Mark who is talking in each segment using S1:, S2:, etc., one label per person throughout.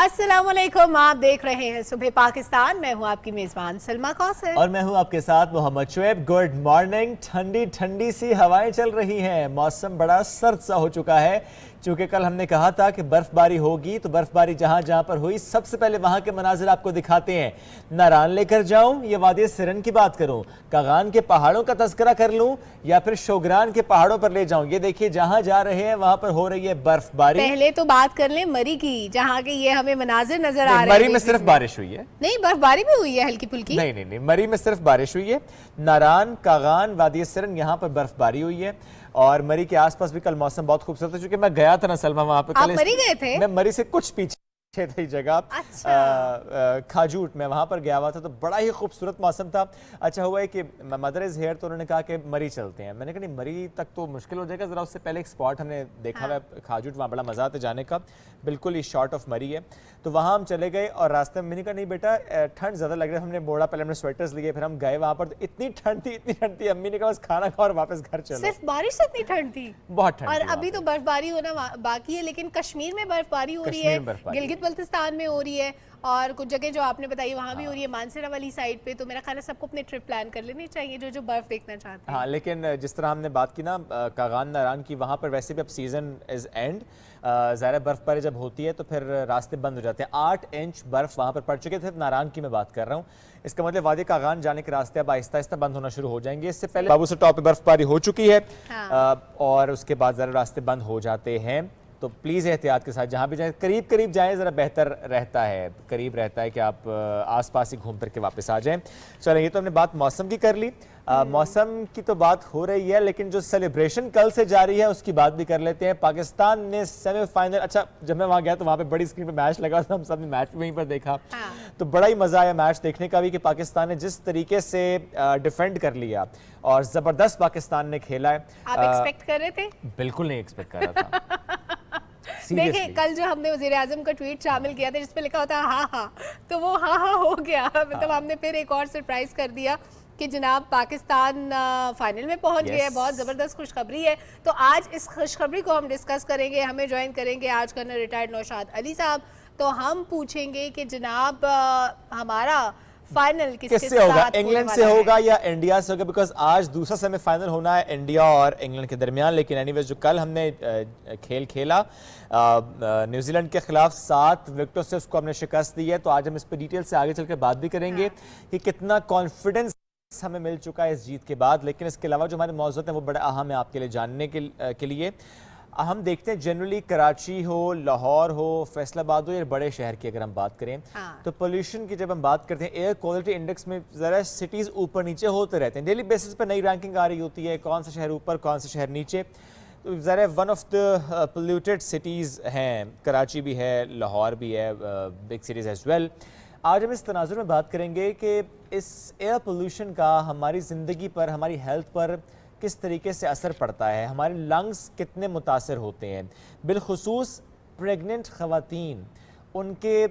S1: السلام علیکم، آپ دیکھ رہے ہیں صبح پاکستان. میں ہوں آپ کی میزبان سلما کوثر
S2: اور میں ہوں آپ کے ساتھ محمد شعیب. Good morning. ٹھنڈی ٹھنڈی سی ہوائیں چل رہی ہیں. موسم بڑا سرد سا ہو چکا ہے چونکہ کل ہم نے کہا تھا کہ برف باری ہوگی، تو برف باری جہاں جہاں پر ہوئی سب سے پہلے وہاں کے مناظر آپ کو دکھاتے ہیں. ناران لے کر جاؤں یا وادی سرن کی بات کروں، کاغان کے پہاڑوں کا تذکرہ کر لوں یا پھر شوگران کے پہاڑوں پر لے جاؤں. یہ دیکھیے جہاں جا رہے ہیں وہاں پر ہو رہی ہے برف باری.
S1: پہلے تو بات کر لیں مری کی، جہاں کے یہ ہمیں مناظر نظر آ رہے ہیں.
S2: مری میں صرف بارش ہوئی ہے.
S1: نہیں، برف باری بھی ہوئی ہے ہلکی پھلکی.
S2: نہیں، مری میں صرف بارش ہوئی ہے. ناران، کاغان، وادی سرن یہاں پر برف باری ہوئی ہے. اور مری کے آس پاس بھی کل موسم بہت خوبصورت ہے. چونکہ میں گیا تھا نا سلمہ وہاں پہ.
S1: آپ مری گئے تھے؟
S2: میں مری سے کچھ پیچھے تھی جگہ کھاجوٹ، میں وہاں پر گیا ہوا تھا تو بڑا ہی خوبصورت موسم تھا. اچھا ہوا ہے کہ مدر از ہیئر تو انہوں نے کہا کہ مری چلتے ہیں. میں نے کہا نہیں، مری تک تو مشکل ہو جائے گا، ذرا اس سے پہلے ایک سپاٹ ہم نے دیکھا ہوا ہے کھاجوٹ، وہاں بڑا مزہ آتا ہے جانے کا. بالکل ہی شارٹ آف مری ہے. تو وہاں ہم چلے گئے اور راستے میں میں نے کہا نہیں بیٹا ٹھنڈ زیادہ لگ رہا ہے. ہم نے موڑا، پہلے ہم نے سویٹرز لیے، پھر ہم گئے وہاں پر. اتنی ٹھنڈ تھی امی نے کہا بس کھانا کھاؤ اور واپس گھر چلو.
S1: صرف بارش سے اتنی ٹھنڈ تھی؟
S2: بہت ٹھنڈ.
S1: اور ابھی تو برف باری ہونا باقی ہے، لیکن کشمیر میں برف باری ہو رہی ہے، گلگت بلتستان میں ہو رہی ہے، اور کچھ جگہ جو آپ نے بتائی وہاں بھی ہو رہی ہے، مانسیرا والی سائڈ پہ. تو میرا خیال ہے سب کو اپنے ٹرپ پلان کر لینی چاہیے جو برف دیکھنا چاہتے ہیں.
S2: ہاں، لیکن جس طرح ہم نے بات کی نا کاغان ناران کی، وہاں پر ویسے بھی اب سیزن از اینڈ. ظاہر برف باری جب ہوتی ہے تو پھر راستے بند ہو جاتے ہیں. 8 انچ برف وہاں پر پڑ چکے تھے. ناران کی میں بات کر رہا ہوں. اس کا مطلب وادی کاغان جانے کے راستے اب آہستہ آہستہ بند ہونا شروع ہو جائیں گے. اس سے پہلے بابو سے ٹاپ پہ برف باری ہو چکی ہے اور اس کے بعد ذرا راستے بند ہو جاتے ہیں. تو پلیز احتیاط کے ساتھ جہاں بھی جائیں، قریب جائیں، ذرا بہتر رہتا ہے. قریب رہتا ہے کہ آپ آس پاس ہی گھوم پھر کے واپس آ جائیں. چلیں، یہ تو ہم نے بات موسم کی کر لی. موسم کی تو بات ہو رہی ہے، لیکن جو سیلیبریشن کل سے جاری ہے اس کی بات بھی کر لیتے ہیں. پاکستان نے سیمی فائنل، اچھا جب میں وہاں گیا تو وہاں پہ بڑی اسکرین پہ میچ لگا تھا، ہم سب نے میچ وہیں پر دیکھا. تو بڑا ہی مزہ آیا میچ دیکھنے کا بھی کہ پاکستان نے جس طریقے سے ڈیفینڈ کر لیا اور زبردست پاکستان نے کھیلا ہے.
S1: آپ ایکسپیکٹ کر رہے تھے؟
S2: بالکل نہیں ایکسپیکٹ کر رہا تھا.
S1: دیکھیں کل جو ہم نے وزیر اعظم کا ٹویٹ شامل کیا تھا جس پہ لکھا ہوتا ہاں تو وہ ہاں ہو گیا. مطلب ہم نے پھر ایک اور سرپرائز کر دیا کہ جناب پاکستان فائنل میں پہنچ گیا ہے. بہت زبردست خوشخبری ہے. تو آج اس خوشخبری کو ہم ڈسکس کریں گے. ہمیں جوائن کریں گے آج کرنل ریٹائرڈ نوشاد علی صاحب. تو ہم پوچھیں گے کہ جناب ہمارا فائنل کس سے ہوگا؟
S2: انگلینڈ سے ہوگا یا انڈیا سے ہوگا؟ بیکاز آج دوسرا سیمی فائنل ہونا ہے انڈیا اور انگلینڈ کے درمیان. لیکن اینی ویز جو کل ہم نے کھیل کھیلا نیوزی لینڈ کے خلاف 7 وکٹوں سے اس کو ہم نے شکست دی ہے. تو آج ہم اس پہ ڈیٹیل سے آگے چل کے بات بھی کریں گے کہ کتنا کانفیڈنس ہمیں مل چکا ہے اس جیت کے بعد. لیکن اس کے علاوہ جو ہمارے موضوعات ہیں وہ بڑے اہم ہیں آپ کے لیے جاننے کے لیے. ہم دیکھتے ہیں جنرلی کراچی ہو، لاہور ہو، فیصل آباد ہو یا بڑے شہر کی اگر ہم بات کریں تو پولیوشن کی جب ہم بات کرتے ہیں ایئر کوالٹی انڈیکس میں ذرا سٹیز اوپر نیچے ہوتے رہتے ہیں. ڈیلی بیسس پر نئی رینکنگ آ رہی ہوتی ہے، کون سا شہر اوپر کون سا شہر نیچے. تو ذرا one of the polluted cities ہیں کراچی بھی ہے، لاہور بھی ہے، بگ سٹیز ایز ویل. آج ہم اس تناظر میں بات کریں گے کہ اس ایئر پولیوشن کا ہماری زندگی پر، ہماری ہیلتھ پر کس طریقے سے اثر پڑتا ہے، ہمارے لنگز کتنے متاثر ہوتے ہیں. بالخصوص پریگننٹ خواتین، ان کے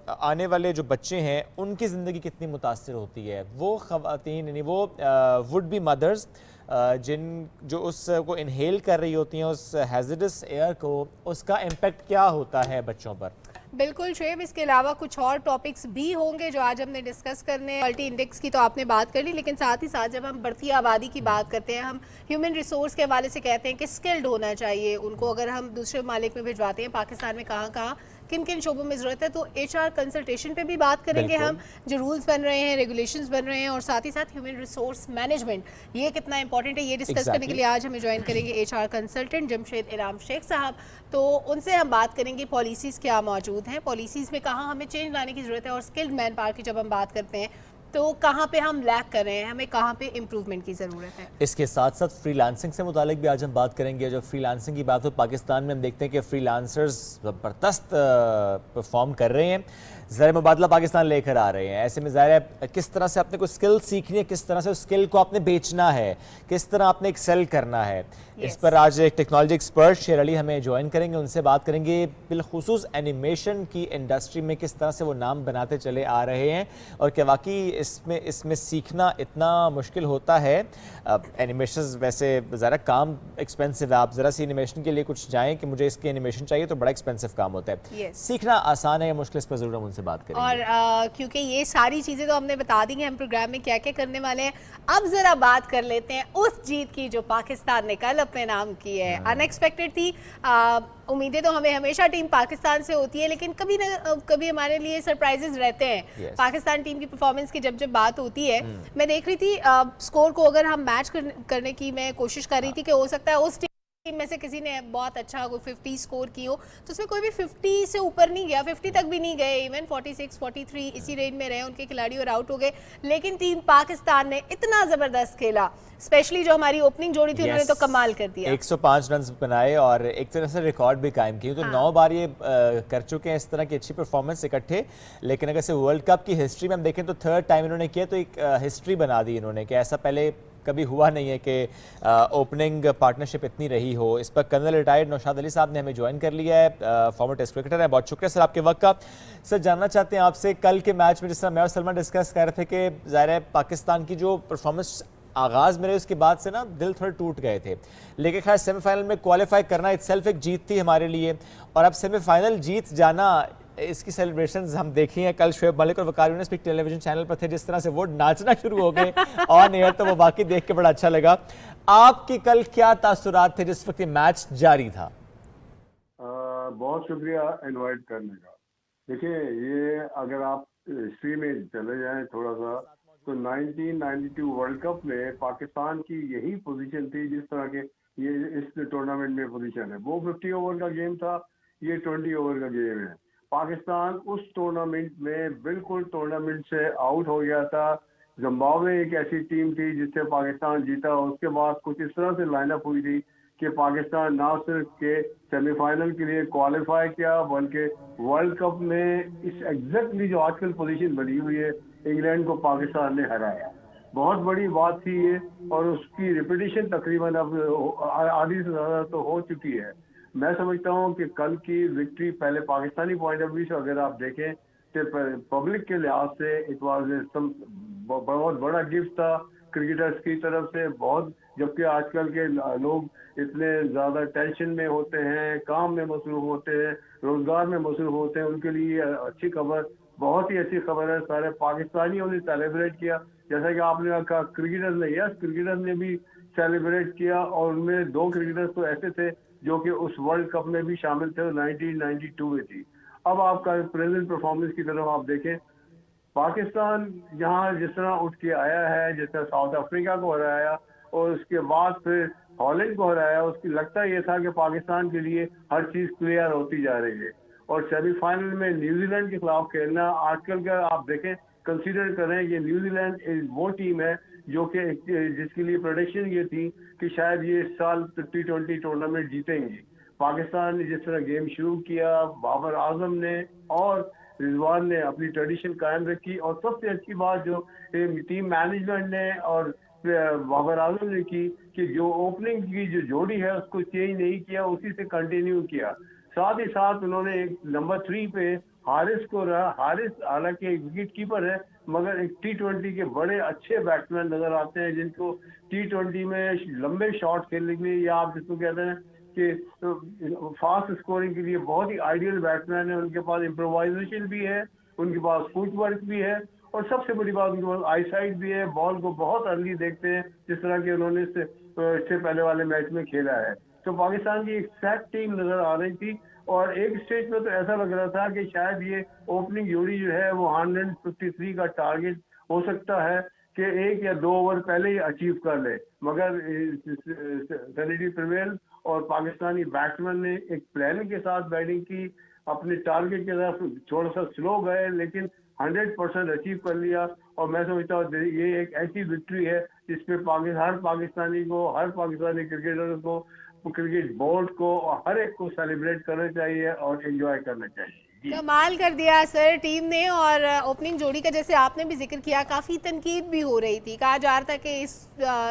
S2: آنے والے جو بچے ہیں ان کی زندگی کتنی متاثر ہوتی ہے. وہ خواتین یعنی وہ وڈ بی مدرز جو اس کو انہیل کر رہی ہوتی ہیں اس ہیزرڈس ایئر کو، اس کا امپیکٹ کیا ہوتا ہے بچوں پر.
S1: بالکل شعیب، اس کے علاوہ کچھ اور ٹاپکس بھی ہوں گے جو آج ہم نے ڈسکس کرنے. کوالٹی انڈیکس کی تو آپ نے بات کر لی، لیکن ساتھ ہی ساتھ جب ہم بڑھتی آبادی کی بات کرتے ہیں، ہم ہیومن ریسورس کے حوالے سے کہتے ہیں کہ سکلڈ ہونا چاہیے ان کو. اگر ہم دوسرے ممالک میں بھجواتے ہیں، پاکستان میں کہاں کن کن شعبوں میں ضرورت ہے، تو ایچ آر کنسلٹیشن پہ بھی بات کریں گے ہم. جو رولز بن رہے ہیں، ریگولیشنز بن رہے ہیں، اور ساتھ ہی ساتھ ہیومن ریسورس مینجمنٹ یہ کتنا امپورٹنٹ ہے، یہ ڈسکس کرنے کے لیے آج ہمیں جوائن کریں گے ایچ آر کنسلٹنٹ جمشید ارام شیخ صاحب. تو ان سے ہم بات کریں گے پالیسیز کیا موجود ہیں، پالیسیز میں کہاں ہمیں چینج لانے کی ضرورت ہے، اور اسکلڈ مین پاور کی جب ہم بات کرتے ہیں تو کہاں پہ ہم لیک کر رہے ہیں، ہمیں کہاں پہ امپروومنٹ کی ضرورت ہے.
S2: اس کے ساتھ ساتھ فری لانسنگ سے متعلق بھی آج ہم بات کریں گے. جو فری لانسنگ کی بات ہو پاکستان میں ہم دیکھتے ہیں کہ فری لانسرز زبردست پرفارم کر رہے ہیں. زر مبادلہ پاکستان لے کر آ رہے ہیں. ایسے میں ظاہر ہے کس طرح سے آپ نے کوئی اسکل سیکھنی ہے, کس طرح سے اس اسکل کو آپ نے بیچنا ہے, کس طرح آپ نے ایکسل کرنا ہے. اس پر آج ایک ٹیکنالوجی ایکسپرٹ شیر علی ہمیں جوائن کریں گے, ان سے بات کریں گے بالخصوص اینیمیشن کی انڈسٹری میں کس طرح سے وہ نام بناتے چلے آ رہے ہیں اور کہ واقعی اس میں سیکھنا اتنا مشکل ہوتا ہے. اینیمیشنز ویسے ذرا کام ایکسپینسو ہے, آپ ذرا سی اینیمیشن کے لیے کچھ جائیں کہ مجھے اس کی اینیمیشن چاہیے تو بڑا ایکسپینسو کام ہوتا ہے. سیکھنا آسان ہے یا مشکل, اس پر ضرور ہم ان سے بات کریں گے.
S1: اور کیونکہ یہ ساری چیزیں تو ہم نے بتا دی ہیں ہم پروگرام میں کیا کیا کرنے والے ہیں, اب ذرا بات کر لیتے ہیں اس جیت کی جو پاکستان نے کل اپنے نام کی ہے. ان ایکسپیکٹڈ تھی, امیدیں تو ہمیں ہمیشہ ٹیم پاکستان سے ہوتی ہے, لیکن کبھی نہ کبھی ہمارے لیے سرپرائزز رہتے ہیں. پاکستان ٹیم کی پرفارمنس کی جب بات ہوتی ہے, میں دیکھ رہی تھی اسکور کو اگر ہم میچ کرنے کی میں کوشش کر رہی تھی کہ ہو سکتا ہے اس میں سے کسی نے بہت اچھا کوئی 50 سکور کی ہو, تو اس میں کوئی بھی 50 سے اوپر نہیں گیا, 50 تک بھی نہیں گئے, ایون 46 43 اسی رینج میں رہے ان کے کھلاڑی اور آؤٹ ہو گئے. لیکن ٹیم پاکستان نے اتنا زبردست کھیلا, اسپیشلی جو ہماری اوپننگ جوڑی تھی انہوں نے تو کمال کر دیا.
S2: 105 رنز بنائے اور ایک طرح سے ریکارڈ بھی قائم کی. تو 9 بار یہ کر چکے ہیں اس طرح کی اچھی پرفارمنس اکٹھے. لیکن اگر سے ورلڈ کپ کی ہسٹری میں ہم دیکھیں تو 3rd ٹائم انہوں نے کیا, تو ایک ہسٹری بنا دی انہوں نے کہ ایسا پہلے کبھی ہوا نہیں ہے کہ اوپننگ پارٹنرشپ اتنی رہی ہو. اس پر کرنل ریٹائرڈ نوشاد علی صاحب نے ہمیں جوائن کر لیا ہے, فارمر ٹیسٹ کرکٹر ہیں. بہت شکریہ سر آپ کے وقت کا. سر جاننا چاہتے ہیں آپ سے, کل کے میچ میں جس طرح میں اور سلمان ڈسکس کر رہے تھے کہ ظاہر ہے پاکستان کی جو پرفارمنس آغاز میں رہے اس کے بعد سے نا دل تھوڑے ٹوٹ گئے تھے, لیکن خیر سیمی فائنل میں کوالیفائی کرنا اٹ سیلف ایک جیت تھی ہمارے لیے, اور اب سیمی فائنل جیت جانا اس کی سیلیبریشنز ہم دیکھی ہیں. کل شعیب ملک اور وقار یونس بھی ٹیلی ویژن چینل پر تھے, جس طرح سے وہ ناچنا شروع ہو گئے آن ایئر, تو وہ واقعی دیکھ کے بڑا اچھا لگا. آپ کے کل کیا تاثرات تھے جس وقت یہ میچ جاری تھا؟
S3: بہت شکریہ انوائٹ کرنے کا. دیکھیں, یہ اگر آپ ہسٹری میں چلے جائیں تھوڑا سا, تو 1992 ورلڈ کپ میں پاکستان کی یہی پوزیشن تھی جس طرح کے یہ اس ٹورنامنٹ میں پوزیشن ہے. وہ 50 اوور کا گیم تھا, یہ 20 اوور کا گیم ہے. پاکستان اس ٹورنامنٹ میں بالکل ٹورنامنٹ سے آؤٹ ہو گیا تھا. زمبابوے ایک ایسی ٹیم تھی جس سے پاکستان جیتا. اس کے بعد کچھ اس طرح سے لائن اپ ہوئی تھی کہ پاکستان نہ صرف کے سیمی فائنل کے لیے کوالیفائی کیا, بلکہ ورلڈ کپ میں اس ایگزیکٹلی جو آج کل پوزیشن بنی ہوئی ہے, انگلینڈ کو پاکستان نے ہرایا. بہت بڑی بات تھی یہ, اور اس کی ریپیٹیشن تقریباً اب آدھی سے زیادہ تو ہو چکی ہے. میں سمجھتا ہوں کہ کل کی وکٹری پہلے پاکستانی پوائنٹ آف ویو سے اگر آپ دیکھیں تو پبلک کے لحاظ سے اٹ واز بہت بڑا گفٹ تھا کرکٹرز کی طرف سے. بہت, جبکہ آج کل کے لوگ اتنے زیادہ ٹینشن میں ہوتے ہیں, کام میں مصروف ہوتے ہیں, روزگار میں مصروف ہوتے ہیں, ان کے لیے اچھی خبر, بہت ہی اچھی خبر ہے. سارے پاکستانیوں نے سیلیبریٹ کیا, جیسا کہ آپ نے کہا کرکٹرز نے. یس, کرکٹرز نے بھی سیلیبریٹ کیا, اور ان میں 2 کرکٹرز تو ایسے تھے جو کہ اس ورلڈ کپ میں بھی شامل تھے, 1992 میں تھی. اب آپ کا پریزنٹ پرفارمنس کی طرف آپ دیکھیں, پاکستان یہاں جس طرح اٹھ کے آیا ہے, جس طرح ساؤتھ افریقہ کو ہرایا اور اس کے بعد پھر ہالینڈ کو ہرایا, اس کی لگتا یہ تھا کہ پاکستان کے لیے ہر چیز کلیئر ہوتی جا رہی ہے. اور سیمی فائنل میں نیوزی لینڈ کے خلاف کھیلنا, آج کل کا آپ دیکھیں کنسیڈر کریں کہ نیوزی لینڈ وہ ٹیم ہے جو کہ جس کے لیے پریڈکشن یہ تھی کہ شاید یہ اس سال T20 ٹورنامنٹ جیتیں گے. پاکستان نے جس طرح گیم شروع کیا, بابر اعظم نے اور رضوان نے اپنی ٹریڈیشن قائم رکھی, اور سب سے اچھی بات جو ٹیم مینجمنٹ نے اور بابر اعظم نے کی کہ جو اوپننگ کی جو جوڑی ہے اس کو چینج نہیں کیا, اسی سے کنٹینیو کیا. ساتھ ہی ساتھ انہوں نے ایک نمبر 3 پہ حارث کو رہا. حارث حالانکہ ایک وکٹ کیپر ہے, مگر ایک T20 کے بڑے اچھے بیٹسمین نظر آتے ہیں جن کو T20 میں لمبے شاٹ کھیلنے کے لیے, یا آپ جس کو کہتے ہیں کہ فاسٹ اسکورنگ کے لیے بہت ہی آئیڈیل بیٹسمین ہے. ان کے پاس امپرووائزیشن بھی ہے, ان کے پاس فٹ ورک بھی ہے, اور سب سے بڑی بات ان کے پاس آئی سائٹ بھی ہے. بال کو بہت ارلی دیکھتے ہیں, جس طرح کہ انہوں نے اس سے پہلے والے میچ میں کھیلا ہے. تو پاکستان کی ایک سیٹ ٹیم نظر آ رہی تھی, اور ایک اسٹیج پہ تو ایسا لگ رہا تھا کہ شاید یہ اوپننگ جوڑی جو ہے وہ 153 کا ٹارگٹ ہو سکتا ہے کہ 1 یا 2 اوور پہلے ہی اچیو کر لے. مگر سینیٹی پرویل اور پاکستانی بیٹسمین نے ایک پلاننگ کے ساتھ بیٹنگ کی, اپنے ٹارگٹ کی طرف تھوڑا سا سلو گئے, لیکن 100% اچیو کر لیا. اور میں سمجھتا ہوں یہ ایک ایسی وکٹری ہے جس پہ ہر پاکستانی کو, ہر پاکستانی کرکٹر کو, کرکٹ بورڈ کو, اور ہر ایک کو سیلیبریٹ کرنا چاہیے اور انجوائے کرنا چاہیے.
S1: کمال کر دیا سر ٹیم نے. اور اوپننگ جوڑی کا جیسے آپ نے بھی ذکر کیا کافی تنقید بھی ہو رہی تھی, کہا جا رہا تھا کہ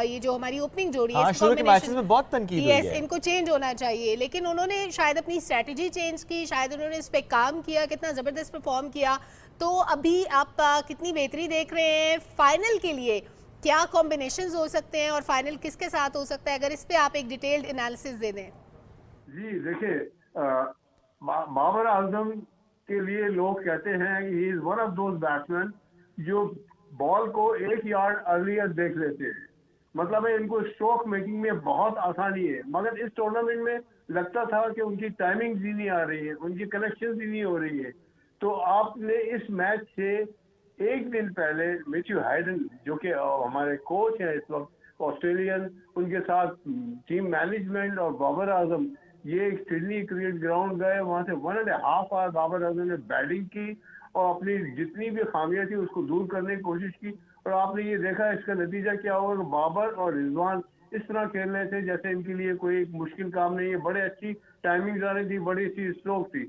S1: یہ جو ہماری اوپننگ جوڑی ہے
S2: شروع کے میچز میں بہت تنقید ہوئی ہے,
S1: ان کو چینج ہونا چاہیے, لیکن انہوں نے شاید اپنی اسٹریٹجی چینج کی, شاید انہوں نے اس پہ کام کیا, کتنا زبردست پرفارم کیا. تو ابھی آپ کتنی بہتری دیکھ رہے ہیں فائنل کے لیے, کیا کمبینیشنز ہو سکتے ہیں اور فائنل کس کے ساتھ ہو سکتا ہے, اگر اس پہ آپ ایک ڈیٹیلڈ انالیسس دے دیں.
S3: جی دیکھیں, بابر اعظم کے لیے لوگ کہتے ہیں کہ he is one of those batsman جو بال کو 1 یارڈ ارلیئر دیکھ لیتے ہیں. مطلب ہے ان کو اسٹروک میکنگ میں بہت آسانی ہے, مگر اس ٹورنامنٹ میں لگتا تھا کہ ان کی ٹائمنگ بھی نہیں آ رہی ہے, ان کی کنیکشن بھی نہیں ہو رہی ہے. تو آپ نے اس میچ سے ایک دن پہلے میتھیو ہائیڈن جو کہ ہمارے کوچ ہیں اس وقت آسٹریلین, ان کے ساتھ ٹیم مینجمنٹ اور بابر اعظم یہ سڈنی کرکٹ گراؤنڈ گئے, وہاں سے 1.5 آور بابر اعظم نے بیٹنگ کی اور اپنی جتنی بھی خامیاں تھی اس کو دور کرنے کی کوشش کی. اور آپ نے یہ دیکھا اس کا نتیجہ کیا ہوا, بابر اور رضوان اس طرح کھیل رہے تھے جیسے ان کے لیے کوئی مشکل کام نہیں ہے. بڑے اچھی ٹائمنگ آ رہی تھی, بڑی اچھی اسٹروک تھی.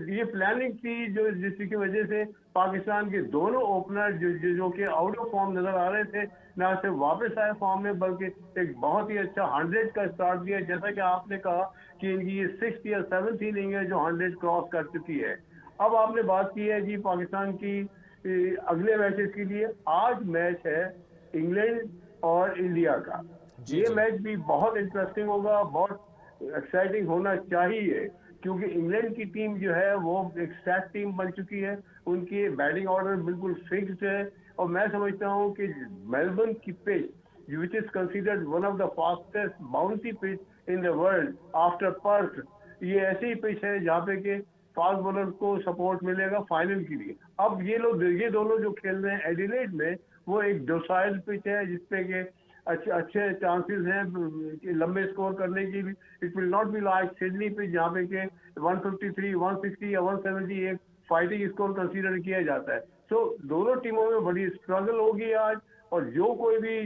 S3: یہ پلاننگ تھی جو جس کی وجہ سے پاکستان کے دونوں اوپنر جو کہ آؤٹ آف فارم نظر آ رہے تھے, نہ صرف واپس آئے فارم میں بلکہ ایک بہت ہی اچھا 100 کا اسٹارٹ دیا. جیسا کہ آپ نے کہا کہ ان کی یہ 6th یا 7th اننگ ہے جو 100 کراس کر چکی ہے. اب آپ نے بات کی ہے جی پاکستان کی اگلے میچز کے لیے. آج میچ ہے انگلینڈ اور انڈیا کا. یہ میچ بھی بہت انٹرسٹنگ ہوگا, بہت ایکسائٹنگ ہونا چاہیے, کیونکہ انگلینڈ کی ٹیم جو ہے وہ ایک سیٹ ٹیم بن چکی ہے. ان کی بیٹنگ آرڈر بالکل فکسڈ ہے, اور میں سمجھتا ہوں کہ میلبرن کی pitch which is considered one of the fastest bouncy pitch in the world after Perth, یہ ایسی پچ ہے جہاں پہ کہ فاسٹ بولر کو سپورٹ ملے گا فائنل کے لیے. اب یہ دونوں جو کھیل رہے ہیں ایڈیلیڈ میں, وہ ایک ڈوسائل پچ ہے جس پہ کہ اچھے چانسز ہیں لمبے اسکور کرنے کی بھی. It will not be like Sydney pitch جہاں پہ کہ 153, 160 یا 170 ایک فائٹنگ اسکور کنسیڈر کیا جاتا ہے. سو دونوں ٹیموں میں بڑی اسٹرگل ہوگی آج, اور جو کوئی بھی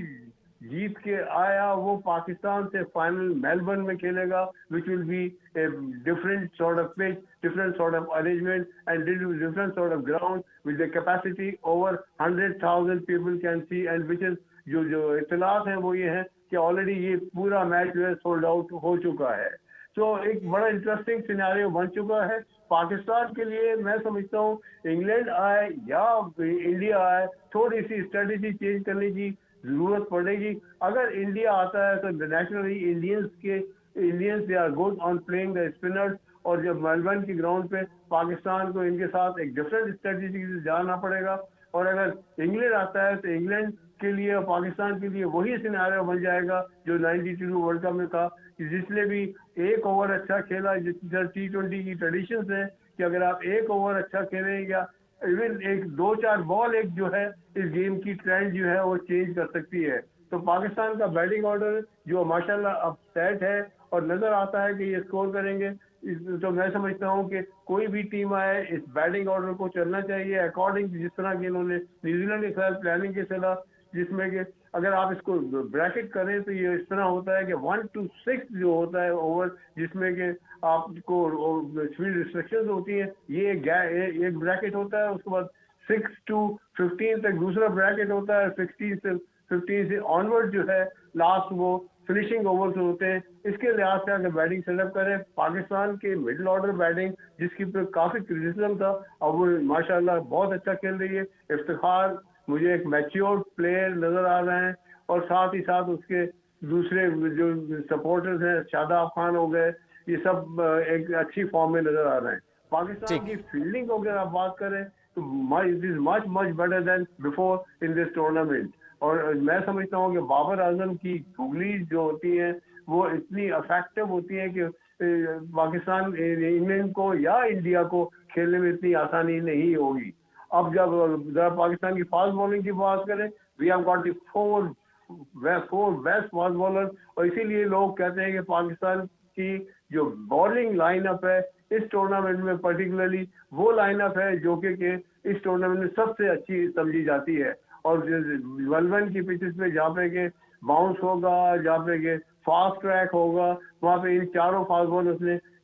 S3: جیت کے آیا وہ پاکستان سے فائنل میلبرن میں کھیلے گا, which will be a different sort of pitch, different sort of arrangement and different sort of ground with the capacity over 100,000 people can see, and which is جو اطلاعات ہیں وہ یہ ہیں کہ آلریڈی یہ پورا میچ جو ہے سولڈ آؤٹ ہو چکا ہے. تو ایک بڑا انٹرسٹنگ سیناریو بن چکا ہے پاکستان کے لیے. میں سمجھتا ہوں انگلینڈ آئے یا انڈیا آئے, تھوڑی سی اسٹریٹجی چینج کرنے کی ضرورت پڑے گی. اگر انڈیا آتا ہے تو naturally Indians they are good on playing the spinners, اور جب میلبرن کی گراؤنڈ پہ پاکستان کو ان کے ساتھ ایک ڈفرینٹ اسٹریٹجی سے جانا پڑے گا. اور اگر انگلینڈ آتا ہے تو انگلینڈ کے لیے اور پاکستان کے لیے وہی سیناریو بن جائے گا جو 92 ورلڈ کپ میں تھا, جس نے بھی ایک اوور اچھا کھیلا. جس T20 کی ٹریڈیشنز ہیں کہ اگر آپ ایک اوور اچھا کھیلیں یا ایون ایک 2-4 بال ایک جو ہے اس گیم کی ٹرینڈ جو ہے وہ چینج کر سکتی ہے. تو پاکستان کا بیٹنگ آرڈر جو ماشاءاللہ اب سیٹ ہے اور نظر آتا ہے کہ یہ اسکور کریں گے, تو میں سمجھتا ہوں کہ کوئی بھی ٹیم آئے اس بیٹنگ آرڈر کو چلنا چاہیے اکارڈنگ جس طرح کہ انہوں نے نیوزی لینڈ کے خلاف پلاننگ کے چلا, جس میں کہ اگر آپ اس کو بریکٹ کریں تو یہ اس طرح ہوتا ہے کہ 1 to 6 جو ہوتا ہے اوور, جس میں کہ آپ کو اسپیڈ ریسٹرکشنز ہوتی ہیں. یہ ایک بریکٹ ہوتا ہے, اس کے بعد 6 to 15 تک دوسرا بریکٹ ہوتا ہے, 15 سے آنورڈ جو ہے لاسٹ وہ فنیشنگ اوورز ہوتے ہیں. اس کے لحاظ سے اگر بیٹنگ سیٹ اپ کریں, پاکستان کے مڈل آرڈر بیٹنگ جس کی کافی کرٹیسزم تھا, اب وہ ماشاءاللہ بہت اچھا کھیل رہی ہے. افتخار مجھے ایک میچیور پلیئر نظر آ رہے ہیں, اور ساتھ ہی ساتھ اس کے دوسرے جو سپورٹرز ہیں شاداب خان ہو گئے, یہ سب ایک اچھی فارم میں نظر آ رہے ہیں. پاکستان کی فیلڈنگ کو اگر آپ بات کریں تو it is much better than before in this tournament. اور میں سمجھتا ہوں کہ بابر اعظم کی گوگلیز جو ہوتی ہیں وہ اتنی افیکٹو ہوتی ہیں کہ پاکستان انگلینڈ کو یا انڈیا کو کھیلنے میں اتنی آسانی نہیں ہوگی. اب جب ذرا پاکستان کی فاسٹ بالنگ کی بات کریں, we have got the four best fast bowler, اور اسی لیے لوگ کہتے ہیں کہ پاکستان کی جو بالنگ لائن اپ ہے اس ٹورنامنٹ میں پرٹیکولرلی وہ لائن اپ ہے جو کہ اس ٹورنامنٹ میں سب سے اچھی سمجھی جاتی ہے. اور ون کی پچز پہ جہاں پہ کہ باؤنس ہوگا, جہاں پہ کہ فاسٹ ٹریک ہوگا, وہاں پہ ان چاروں فاسٹ بالرز نے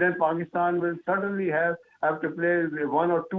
S3: then Pakistan will certainly have to play 1 or 2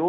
S3: 2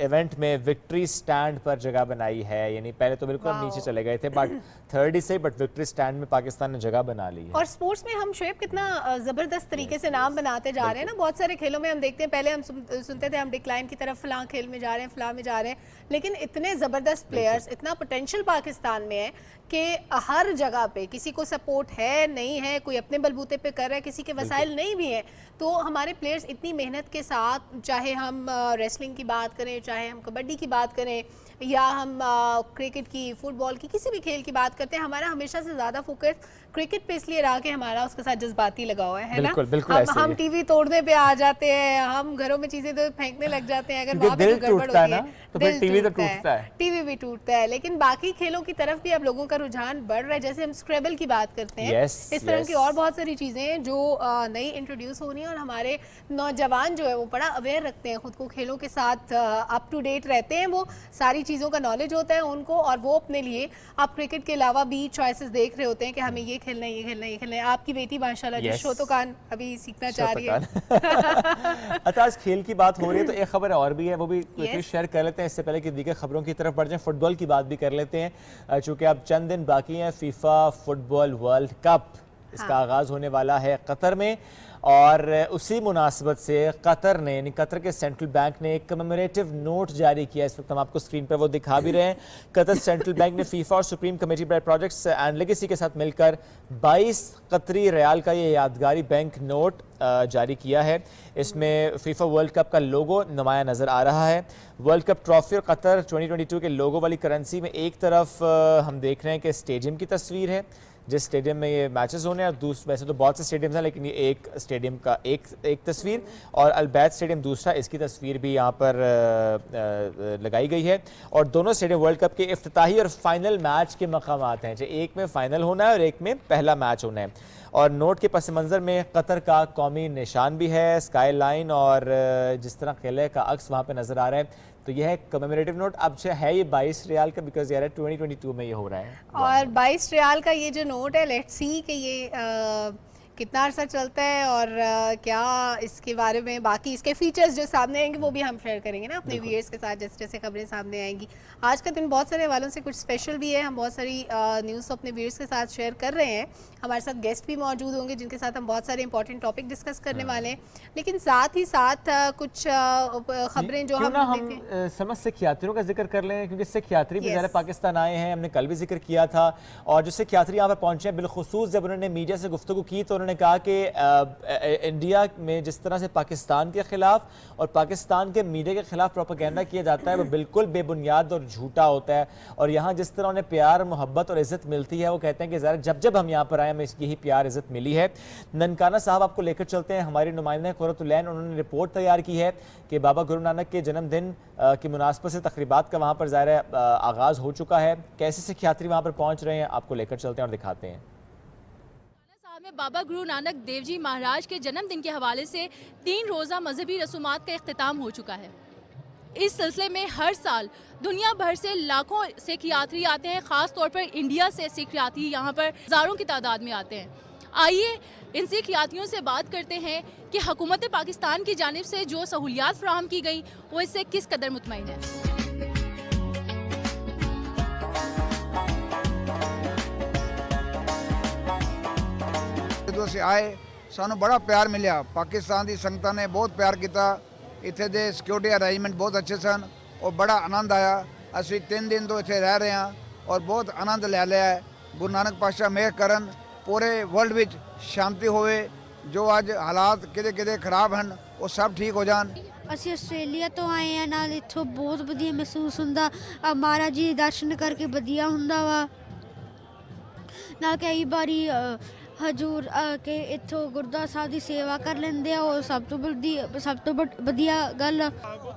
S2: event میں وکٹری سٹینڈ پر جگہ بنائی ہے, یعنی پہلے تو بالکل ہم نیچے چلے گئے تھے بٹ تھرڈ ہی سے, بٹ وکٹری سٹینڈ میں پاکستان نے جگہ بنا لی ہے.
S1: اور سپورٹس میں ہم شعیب کتنا زبردست طریقے سے نام بناتے جا رہے ہیں نا. بہت سارے کھیلوں میں ہم دیکھتے ہیں, پہلے ہم سنتے تھے ہم ڈکلائن کی طرف فلاں کھیل میں جا رہے ہیں, فلاں میں جا رہے ہیں, لیکن اتنے زبردست پلیئرز, اتنا پوٹینشیل پاکستان میں ہے کہ ہر جگہ پہ کسی کو سپورٹ ہے نہیں ہے, کوئی اپنے بلبوتے پہ کر رہا ہے, کسی کے وسائل نہیں بھی ہیں, تو ہمارے پلیئرز اتنی محنت کے ساتھ, چاہے ہم ریسلنگ کی بات کریں, چاہے ہم کبڈی کی بات کریں, یا ہم کرکٹ کی, فٹ بال کی, کسی بھی کھیل کی بات کرتے ہیں, ہمارا ہمیشہ سے زیادہ فوکس کرکٹ پہ اس لیے رہا کہ ہمارا اس کے ساتھ جذباتی لگا ہوا ہے نا. ہم ٹی وی توڑنے پہ آ جاتے ہیں, ہم گھروں میں چیزیں تو پھینکنے لگ جاتے ہیں, اگر وہاں پہ گڑبڑ ہوتی ہے
S2: تو پھر ٹی وی تو ٹوٹتا ہے,
S1: ٹی وی بھی ٹوٹتا ہے. لیکن باقی کھیلوں کی طرف بھی اب لوگوں کا رجحان بڑھ رہا ہے, جیسے ہم اسکریبل کی بات کرتے ہیں, اس طرح کی اور بہت ساری چیزیں ہیں جو نئی انٹروڈیوس ہونی ہیں, اور ہمارے نوجوان جو ہے وہ بڑا اویئر رکھتے ہیں خود کو, کھیلوں کے ساتھ اپ ٹو ڈیٹ رہتے ہیں, وہ ساری چیزوں کا نالج ہوتا ہے ان کو, اور وہ اپنے لیے آپ کرکٹ کے علاوہ بھی چوائسیز دیکھ رہے ہوتے ہیں کہ ہمیں یہ کھیلنا ہے, یہ کھیلنا ہے, یہ کھیلنا ہے. آپ کی بیٹی ماشاءاللہ جو شوتوکان ابھی سیکھنا چاہ رہی ہے.
S2: اچھا, آج کھیل کی بات ہو رہی ہے تو ایک خبر اور بھی ہے, وہ بھی شیئر کر لیتے ہیں اس سے پہلے کہ دیگر خبروں کی طرف بڑھ جائیں. فٹ بال کی بات بھی کر لیتے ہیں, چونکہ اب چند دن باقی ہیں فیفا فٹ بال ورلڈ کپ, اس کا آغاز ہونے والا ہے قطر میں, اور اسی مناسبت سے قطر نے, یعنی قطر کے سینٹرل بینک نے ایک کمیموریٹو نوٹ جاری کیا. اس وقت ہم آپ کو اسکرین پر وہ دکھا بھی رہے ہیں. قطر سینٹرل بینک نے فیفا اور supreme committee for projects and legacy کے ساتھ مل کر 22 قطری ریال کا یہ یادگاری بینک نوٹ جاری کیا ہے. اس میں فیفا ورلڈ کپ کا لوگو نمایاں نظر آ رہا ہے. ورلڈ کپ ٹرافی اور قطر 2022 کے لوگو والی کرنسی میں ایک طرف ہم دیکھ رہے ہیں کہ اسٹیڈیم کی تصویر ہے, جس اسٹیڈیم میں یہ میچز ہونے ہیں, ویسے تو بہت سے اسٹیڈیمز ہیں لیکن یہ ایک اسٹیڈیم کا ایک تصویر, اور البیت اسٹیڈیم دوسرا, اس کی تصویر بھی یہاں پر لگائی گئی ہے. اور دونوں اسٹیڈیم ورلڈ کپ کے افتتاحی اور فائنل میچ کے مقامات ہیں, ایک میں فائنل ہونا ہے اور ایک میں پہلا میچ ہونا ہے. اور نوٹ کے پس منظر میں قطر کا قومی نشان بھی ہے, اسکائی لائن, اور جس طرح قلعے کا عکس وہاں پہ نظر آ رہا ہے. تو یہ ہے کمیموریٹو نوٹ. اب ہے یہ 22 ریال کا, بیکاز یار 2022 میں یہ ہو رہا ہے,
S1: اور 22 ریال کا یہ جو نوٹ ہے, لیٹس سی کہ یہ کتنا عرصہ چلتا ہے, اور کیا اس کے بارے میں باقی اس کے فیچرز جو سامنے آئیں گے وہ بھی ہم شیئر کریں گے نا اپنے ویئرز کے ساتھ, جیسے جیسے خبریں سامنے آئیں گی. آج کا دن بہت سارے حوالوں سے کچھ اسپیشل بھی ہے, ہم بہت ساری نیوز اپنے ویئرز کے ساتھ شیئر کر رہے ہیں. ہمارے ساتھ گیسٹ بھی موجود ہوں گے جن کے ساتھ ہم بہت سارے امپورٹنٹ ٹاپک ڈسکس کرنے والے ہیں, لیکن ساتھ ہی ساتھ کچھ خبریں جو ہم
S2: سمجھ سکھیاتریوں کا ذکر کر لیں, کیونکہ سکھیاتری بھی ظاہر پاکستان آئے ہیں, ہم نے کل بھی ذکر کیا تھا. اور جو سکھیاتری یہاں پر پہنچے ہیں, بالخصوص جب انہوں نے میڈیا سے گفتگو کی تو انہوں نے کہا کہ انڈیا میں جس طرح سے پاکستان کے خلاف اور پاکستان کے میڈیا کے خلاف پروپیگنڈا کیا جاتا ہے وہ بالکل بے بنیاد اور جھوٹا ہوتا ہے, اور یہاں جس طرح انہیں پیار, محبت اور عزت ملتی ہے, وہ کہتے ہیں کہ ظاہر جب ہم یہاں پر آئے ہمیں یہی پیار عزت ملی ہے. ننکانہ صاحب آپ کو لے کر چلتے ہیں, ہماری نمائندہ قرۃ العین, انہوں نے رپورٹ تیار کی ہے کہ بابا گرو نانک کے جنم دن کی مناسبت سے تقریبات کا وہاں پر ظاہر آغاز ہو چکا ہے. کیسے سکھیاتری وہاں پر پہنچ رہے ہیں, آپ کو لے کر چلتے ہیں اور دکھاتے ہیں.
S4: میں بابا گرو نانک دیو جی مہاراج کے جنم دن کے حوالے سے 3 روزہ مذہبی رسومات کا اختتام ہو چکا ہے. اس سلسلے میں ہر سال دنیا بھر سے لاکھوں سکھ یاتری آتے ہیں, خاص طور پر انڈیا سے سکھ یاتری یہاں پر ہزاروں کی تعداد میں آتے ہیں. آئیے ان سکھ یاتریوں سے بات کرتے ہیں کہ حکومت پاکستان کی جانب سے جو سہولیات فراہم کی گئیں وہ اس سے کس قدر مطمئن ہے.
S5: سے آئے سانو بڑا پیار ملیا, پاکستان دی سنگتاں نے بہت پیار کیتا, اتھے دے سیکورٹی ارینجمنٹ بہت اچھے سن اور بڑا آنند آیا. اسی 3 دن تو اتھے رہ رہے ہیں اور بہت آنند لے لیا ہے. گرو نانک پاشا مہر کرن پورے ورلڈ وچ شانتی ہوئے, جو اج حالات کدے کدے خراب ہیں وہ سب ٹھیک ہو جان.
S6: ਅਸੀਂ ਆਸਟ੍ਰੇਲੀਆ ਤੋਂ ਆਏ ਆ, ਨਾਲ ਇੱਥੋਂ ਬਹੁਤ ਵਧੀਆ ਮਹਿਸੂਸ ਹੁੰਦਾ, ਮਹਾਰਾਜ ਜੀ ਦਰਸ਼ਨ ਕਰਕੇ ਵਧੀਆ ਹੁੰਦਾ ਵਾ. ਨਾਲ ਕਈ ਵਾਰੀ ਹਜੂਰ ਕੇ ਇੱਥੋਂ ਗੁਰਦੁਆਰਾ ਸਾਹਿਬ ਦੀ ਸੇਵਾ ਕਰ ਲੈਂਦੇ ਆ, ਉਹ ਸਭ ਤੋਂ ਵਧੀਆ ਗੱਲ.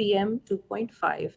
S7: PM 2.5।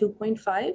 S7: 2.5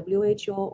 S7: WHO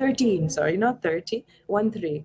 S7: 13, sorry, not 30, 13.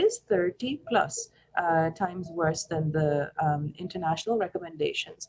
S7: is 30 plus times worse than the international recommendations.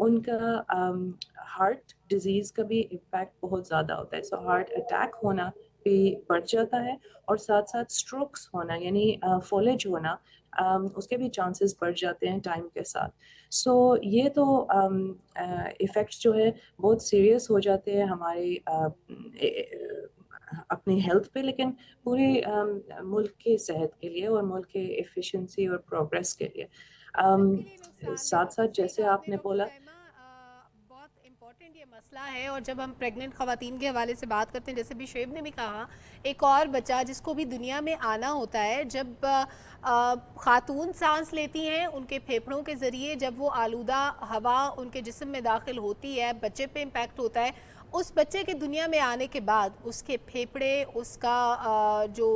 S7: ان کا ہارٹ ڈیزیز کا بھی امپیکٹ بہت زیادہ ہوتا ہے. سو ہارٹ اٹیک ہونا بھی بڑھ جاتا ہے اور ساتھ ساتھ اسٹروکس ہونا یعنی فولج ہونا اس کے بھی چانسز بڑھ جاتے ہیں ٹائم کے ساتھ. سو یہ تو ایفیکٹس جو ہے بہت سیریس ہو جاتے ہیں ہماری اپنی ہیلتھ پہ, لیکن پورے ملک کی صحت کے لیے اور ملک کے ایفیشنسی اور پروگریس کے لیے. ساتھ ساتھ جیسے آپ نے بولا
S1: بہت امپورٹنٹ یہ مسئلہ ہے, اور جب ہم پریگننٹ خواتین کے حوالے سے بات کرتے ہیں, جیسے بھی شعیب نے بھی کہا, ایک اور بچہ جس کو بھی دنیا میں آنا ہوتا ہے, جب خاتون سانس لیتی ہیں ان کے پھیپھڑوں کے ذریعے, جب وہ آلودہ ہوا ان کے جسم میں داخل ہوتی ہے, بچے پہ امپیکٹ ہوتا ہے. اس بچے کے دنیا میں آنے کے بعد اس کے پھیپھڑے, اس کا جو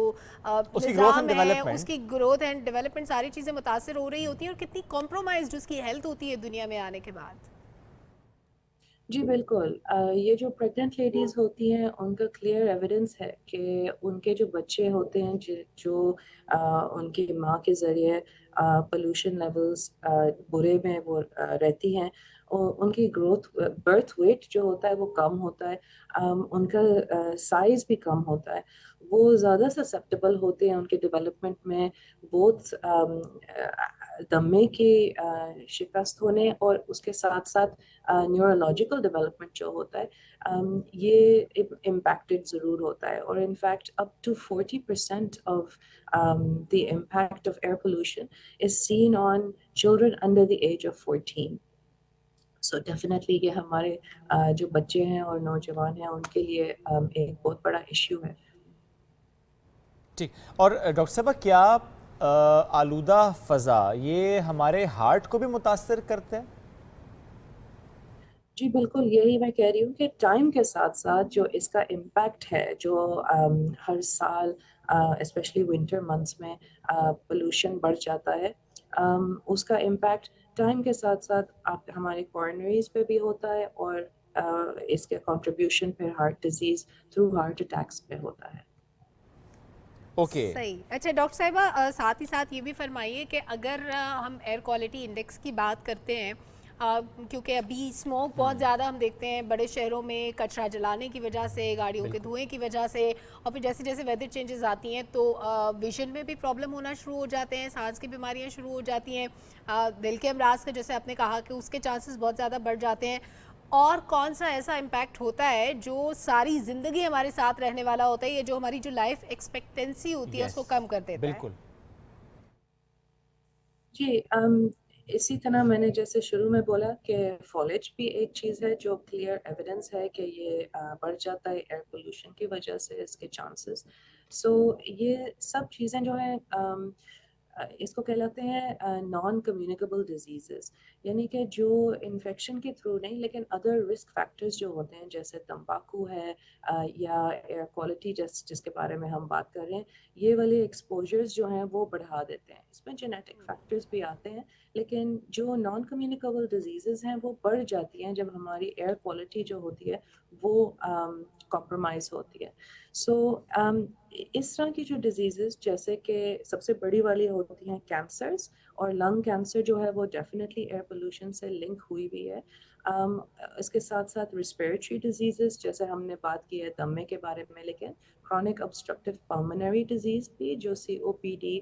S1: نظام ہے, اس کی گروتھ اینڈ ڈیولپمنٹ, ساری چیزیں متاثر ہو رہی ہوتی ہیں, اور کتنی کمپرومائزڈ اس کی ہیلتھ ہوتی ہے دنیا میں آنے کے بعد.
S7: جی بالکل, یہ جو پریگننٹ لیڈیز ہوتی ہیں ان کا کلیئر ایویڈنس ہے کہ ان کے جو بچے ہوتے ہیں جو ان کی ماں کے ذریعے پولوشن لیولز برے میں وہ رہتی ہیں, اور ان کی گروتھ برتھ ویٹ جو ہوتا ہے وہ کم ہوتا ہے, ان کا سائز بھی کم ہوتا ہے, وہ زیادہ سسیپٹیبل ہوتے ہیں ان کے ڈیولپمنٹ میں بہت دمے کی شکست ہونے, اور اس کے ساتھ ساتھ نیورولوجیکل ڈیولپمنٹ جو ہوتا ہے یہ امپیکٹڈ ضرور ہوتا ہے. اور in fact up to 40% of the impact of air pollution is seen on children under the age of 14. So definitely یہ ہمارے جو بچے ہیں اور نوجوان ہیں ان کے لیے ایک بہت بڑا ایشو ہے.
S2: ٹھیک, اور ڈاکٹر صاحبہ کیا آلودہ فضا یہ ہمارے ہارٹ کو بھی متاثر کرتے ہیں؟
S7: جی بالکل, یہی میں کہہ رہی ہوں کہ ٹائم کے ساتھ ساتھ جو اس کا امپیکٹ ہے, جو ہر سال اسپیشلی ونٹر منتھس میں پولوشن بڑھ جاتا ہے, اس کا امپیکٹ ٹائم کے ساتھ ساتھ ہمارے کورنریز پہ بھی ہوتا ہے, اور اس کے کنٹریبیوشن پھر heart disease through heart attacks پہ ہوتا ہے.
S1: صحیح. اچھا ڈاکٹر صاحبہ, ساتھ ہی ساتھ یہ بھی فرمائیے کہ اگر ہم ایئر کوالٹی انڈیکس کی بات کرتے ہیں, کیونکہ ابھی اسموک بہت زیادہ ہم دیکھتے ہیں بڑے شہروں میں, کچرا جلانے کی وجہ سے, گاڑیوں کے دھوئیں کی وجہ سے, اور پھر جیسے جیسے ویدر چینجز آتی ہیں تو ویژن میں بھی پرابلم ہونا شروع ہو جاتے ہیں, سانس کی بیماریاں شروع ہو جاتی ہیں, دل کے امراض کے جیسے آپ نے کہا کہ اس کے چانسز بہت زیادہ بڑھ جاتے ہیں. اور کون سا ایسا امپیکٹ ہوتا ہے جو ساری زندگی ہمارے ساتھ رہنے والا ہوتا ہے, یہ جو ہماری جو لائف ایکسپیکٹنسی ہوتی ہے اس کو کم کر دیتا ہے؟
S2: بالکل.
S7: جی اسی طرح میں نے جیسے شروع میں بولا کہ فالج بھی ایک چیز ہے جو کلیئر ایویڈنس ہے کہ یہ بڑھ جاتا ہے ایئر پولوشن کی وجہ سے, اس کے چانسز. سو یہ سب چیزیں جو ہیں اس کو کہلاتے ہیں نان کمیونیکیبل ڈیزیزز, یعنی کہ جو انفیکشن کے تھرو نہیں لیکن ادر رسک فیکٹرز جو ہوتے ہیں, جیسے تمباکو ہے یا ایئر کوالٹی جس کے بارے میں ہم بات کر رہے ہیں, یہ والے ایکسپوجرز جو ہیں وہ بڑھا دیتے ہیں. اس میں جینیٹک فیکٹرز بھی آتے ہیں, لیکن جو نان کمیونیکیبل ڈیزیزز ہیں وہ بڑھ جاتی ہیں جب ہماری ایئر کوالٹی جو ہوتی ہے وہ کمپرومائز ہوتی ہے. سو اس طرح کی جو ڈیزیزز جیسے کہ سب سے بڑی والی ہوتی ہیں کینسرز, اور لنگ کینسر جو ہے وہ ڈیفینیٹلی ایئر پولوشن سے لنک ہوئی بھی ہے. اس کے ساتھ ساتھ ریسپیریٹری ڈیزیزز جیسے ہم نے بات کی ہے دمے کے بارے میں, لیکن کرونک obstructive pulmonary ڈیزیز بھی جو COPD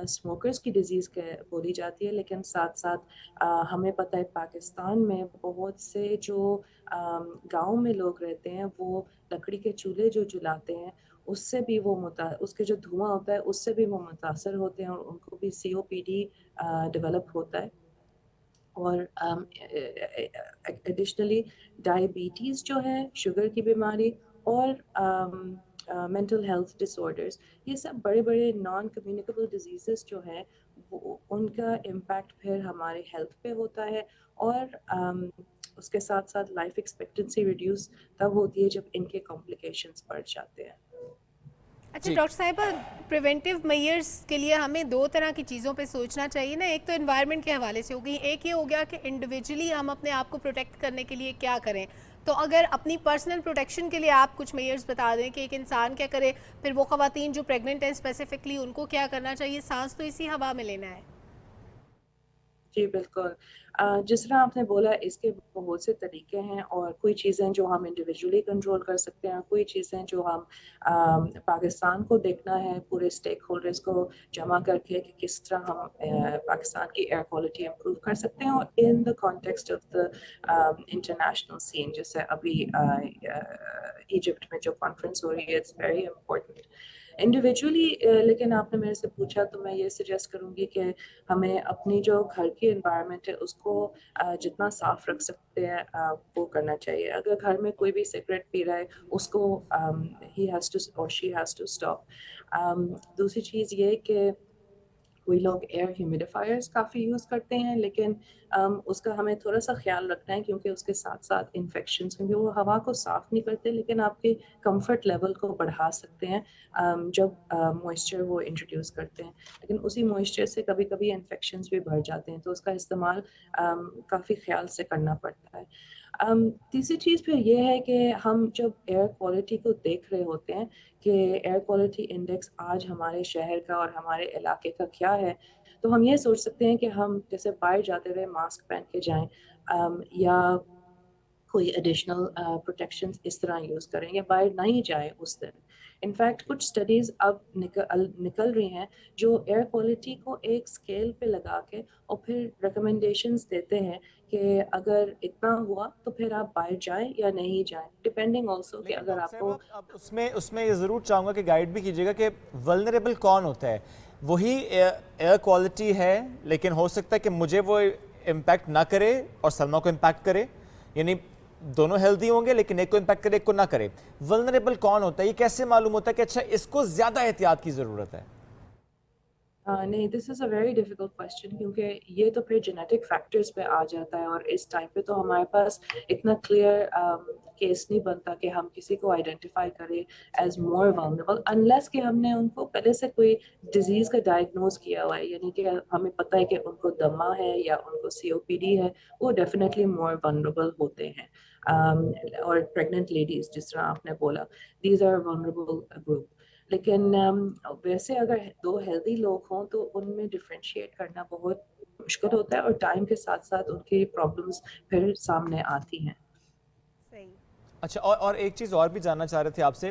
S7: اسموکرز کی ڈیزیز بولی جاتی ہے. لیکن ساتھ ساتھ ہمیں پتہ ہے پاکستان میں بہت سے جو گاؤں میں لوگ رہتے ہیں وہ لکڑی کے چولہے جو جلاتے ہیں اس سے بھی وہ اس کے جو دھواں ہوتا ہے اس سے بھی وہ متاثر ہوتے ہیں, اور ان کو بھی COPD ڈیولپ ہوتا ہے. اور ایڈیشنلی ڈائبٹیز جو ہے, شوگر کی بیماری, اور مینٹل ہیلتھ ڈس آرڈرز, یہ سب بڑے بڑے نان کمیونیکیبل ڈیزیزز جو ہیں ان کا امپیکٹ پھر ہمارے ہیلتھ پہ ہوتا ہے. اور اس کے ساتھ ساتھ لائف ایکسپیکٹنسی ریڈیوس تب ہوتی ہے جب ان کے کمپلیکیشنز بڑھ جاتے ہیں.
S1: اچھا ڈاکٹر صاحبہ, پریونٹیو میئرز کے لیے ہمیں دو طرح کی چیزوں پہ سوچنا چاہیے نا. ایک تو انوائرمنٹ کے حوالے سے ہوگی, ایک یہ ہو گیا کہ انڈیویجولی ہم اپنے آپ کو پروٹیکٹ کرنے کے لیے کیا کریں. تو اگر اپنی پرسنل پروٹیکشن کے لیے آپ کچھ میئرز بتا دیں کہ ایک انسان کیا کرے, پھر وہ خواتین جو پریگننٹ ہیں اسپیسیفکلی ان کو کیا کرنا چاہیے, سانس تو اسی ہوا میں لینا ہے.
S7: جی بالکل جس طرح آپ نے بولا اس کے بہت سے طریقے ہیں اور کوئی چیزیں جو ہم انڈیویجولی کنٹرول کر سکتے ہیں کوئی چیزیں جو ہم پاکستان کو دیکھنا ہے پورے اسٹیک ہولڈرز کو جمع کر کے کہ کس طرح ہم پاکستان کی ایئر کوالٹی امپروو کر سکتے ہیں اور in the context of the international scene جیسے ابھی ایجپٹ میں جو کانفرنس ہو رہی ہے اٹس ویری امپورٹنٹ انڈیویجولی لیکن آپ نے میرے سے پوچھا تو میں یہ سجیسٹ کروں گی کہ ہمیں اپنی جو گھر کی انوائرمنٹ ہے اس کو جتنا صاف رکھ سکتے ہیں وہ کرنا چاہیے اگر گھر میں کوئی بھی سگریٹ پی رہا ہے اس کو ہی ہیز ٹو اور شی ہیز ٹو اسٹاپ دوسری چیز یہ کہ کوئی لوگ ایئر ہیومیڈیفائرز کافی یوز کرتے ہیں لیکن اس کا ہمیں تھوڑا سا خیال رکھنا ہے کیونکہ اس کے ساتھ ساتھ انفیکشنز کیونکہ وہ ہوا کو صاف نہیں کرتے لیکن آپ کے کمفرٹ لیول کو بڑھا سکتے ہیں جب موئسچر وہ انٹروڈیوس کرتے ہیں لیکن اسی موئسچر سے کبھی کبھی انفیکشنز بھی بڑھ جاتے ہیں تو اس کا استعمال کافی خیال سے کرنا پڑتا ہے تیسری چیز پھر یہ ہے کہ ہم جب ایئر کوالٹی کو دیکھ رہے ہوتے ہیں کہ ایئر کوالٹی انڈیکس آج ہمارے شہر کا اور ہمارے علاقے کا کیا ہے تو ہم یہ سوچ سکتے ہیں کہ ہم جیسے باہر جاتے ہوئے ماسک پہن کے جائیں یا کوئی ایڈیشنل پروٹیکشن اس طرح یوز کریں یا باہر نہیں جائیں اس دن انفیکٹ کچھ اسٹڈیز اب نکل رہی ہیں جو ایئر کوالٹی کو ایک اسکیل پہ لگا کے اور پھر ریکمنڈیشنز دیتے ہیں کہ اگر اتنا ہوا تو پھر آپ باہر جائیں یا نہیں جائیں ڈپینڈنگ آلسو کہ اگر آپ کو
S2: اس میں یہ ضرور چاہوں گا کہ گائیڈ بھی کیجیے گا کہ ولنریبل کون ہوتا ہے وہی ایئر کوالٹی ہے لیکن ہو سکتا ہے کہ مجھے وہ امپیکٹ نہ کرے اور سلما کو امپیکٹ کرے یعنی دونوں ہیلدی ہوں گے لیکن ایک کو امپیکٹ کرے ایک کو نہ کرے ولنریبل کون ہوتا ہے یہ کیسے معلوم ہوتا ہے کہ اچھا اس کو زیادہ احتیاط کی ضرورت ہے
S7: نہیں دس از اے ویری ڈیفیکلٹ کوشچن کیونکہ یہ تو پھر جینیٹک فیکٹرز پہ آ جاتا ہے اور اس ٹائم پہ تو ہمارے پاس اتنا کلیئر کیس نہیں بنتا کہ ہم کسی کو آئیڈینٹیفائی کریں ایز مور ولنریبل انلیس کہ ہم نے ان کو پہلے سے کوئی ڈیزیز کا ڈائگنوز کیا ہوا ہے یعنی کہ ہمیں پتہ ہے کہ ان کو دمہ ہے یا ان کو COPD ہے وہ ڈیفینیٹلی مور ولنریبل ہوتے ہیں اور پریگننٹ لیڈیز جس طرح آپ نے بولا دیز آر ولنریبل گروپ لیکن ویسے اگر دو ہیلدی لوگ ہوں تو ان میں ڈفرینشیٹ کرنا بہت مشکل ہوتا ہے اور ٹائم کے ساتھ ساتھ ان کی پرابلمس پھر سامنے آتی ہیں
S2: اچھا اور ایک چیز اور بھی جاننا چاہ رہے تھے آپ سے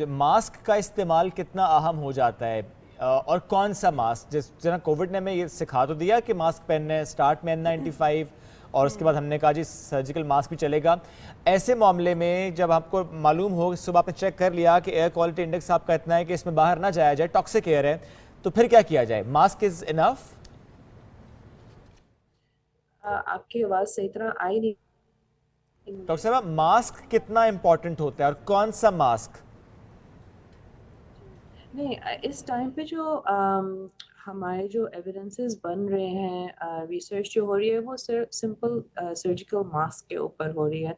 S2: ماسک کا استعمال کتنا اہم ہو جاتا ہے اور کون سا ماسک جس طرح کووڈ نے ہمیں یہ سکھا تو دیا کہ ماسک پہننا ہے اسٹارٹ میں N95 اور اس کے بعد ہم نے کہا جی سرجیکل ماسک بھی چلے گا ایسے معاملے میں جب آپ کو معلوم ہو صبح آپ نے چیک کر لیا کہ ایئر کوالٹی انڈیکس آپ کا اتنا ہے کہ اس میں باہر نہ جایا جائے ٹاکسک ایئر ہے تو پھر کیا کیا جائے ماسک از انف
S7: آپ کی آواز صحیح طرح آئی نہیں
S2: ڈاکٹر صاحب ماسک کتنا امپورٹنٹ ہوتا ہے اور کون سا ماسک
S7: نہیں اس ٹائم پہ جو ہمارے جو ایویڈنسز بن رہے ہیں ریسرچ جو ہو رہی ہے وہ سمپل سرجیکل ماسک کے اوپر ہو رہی ہے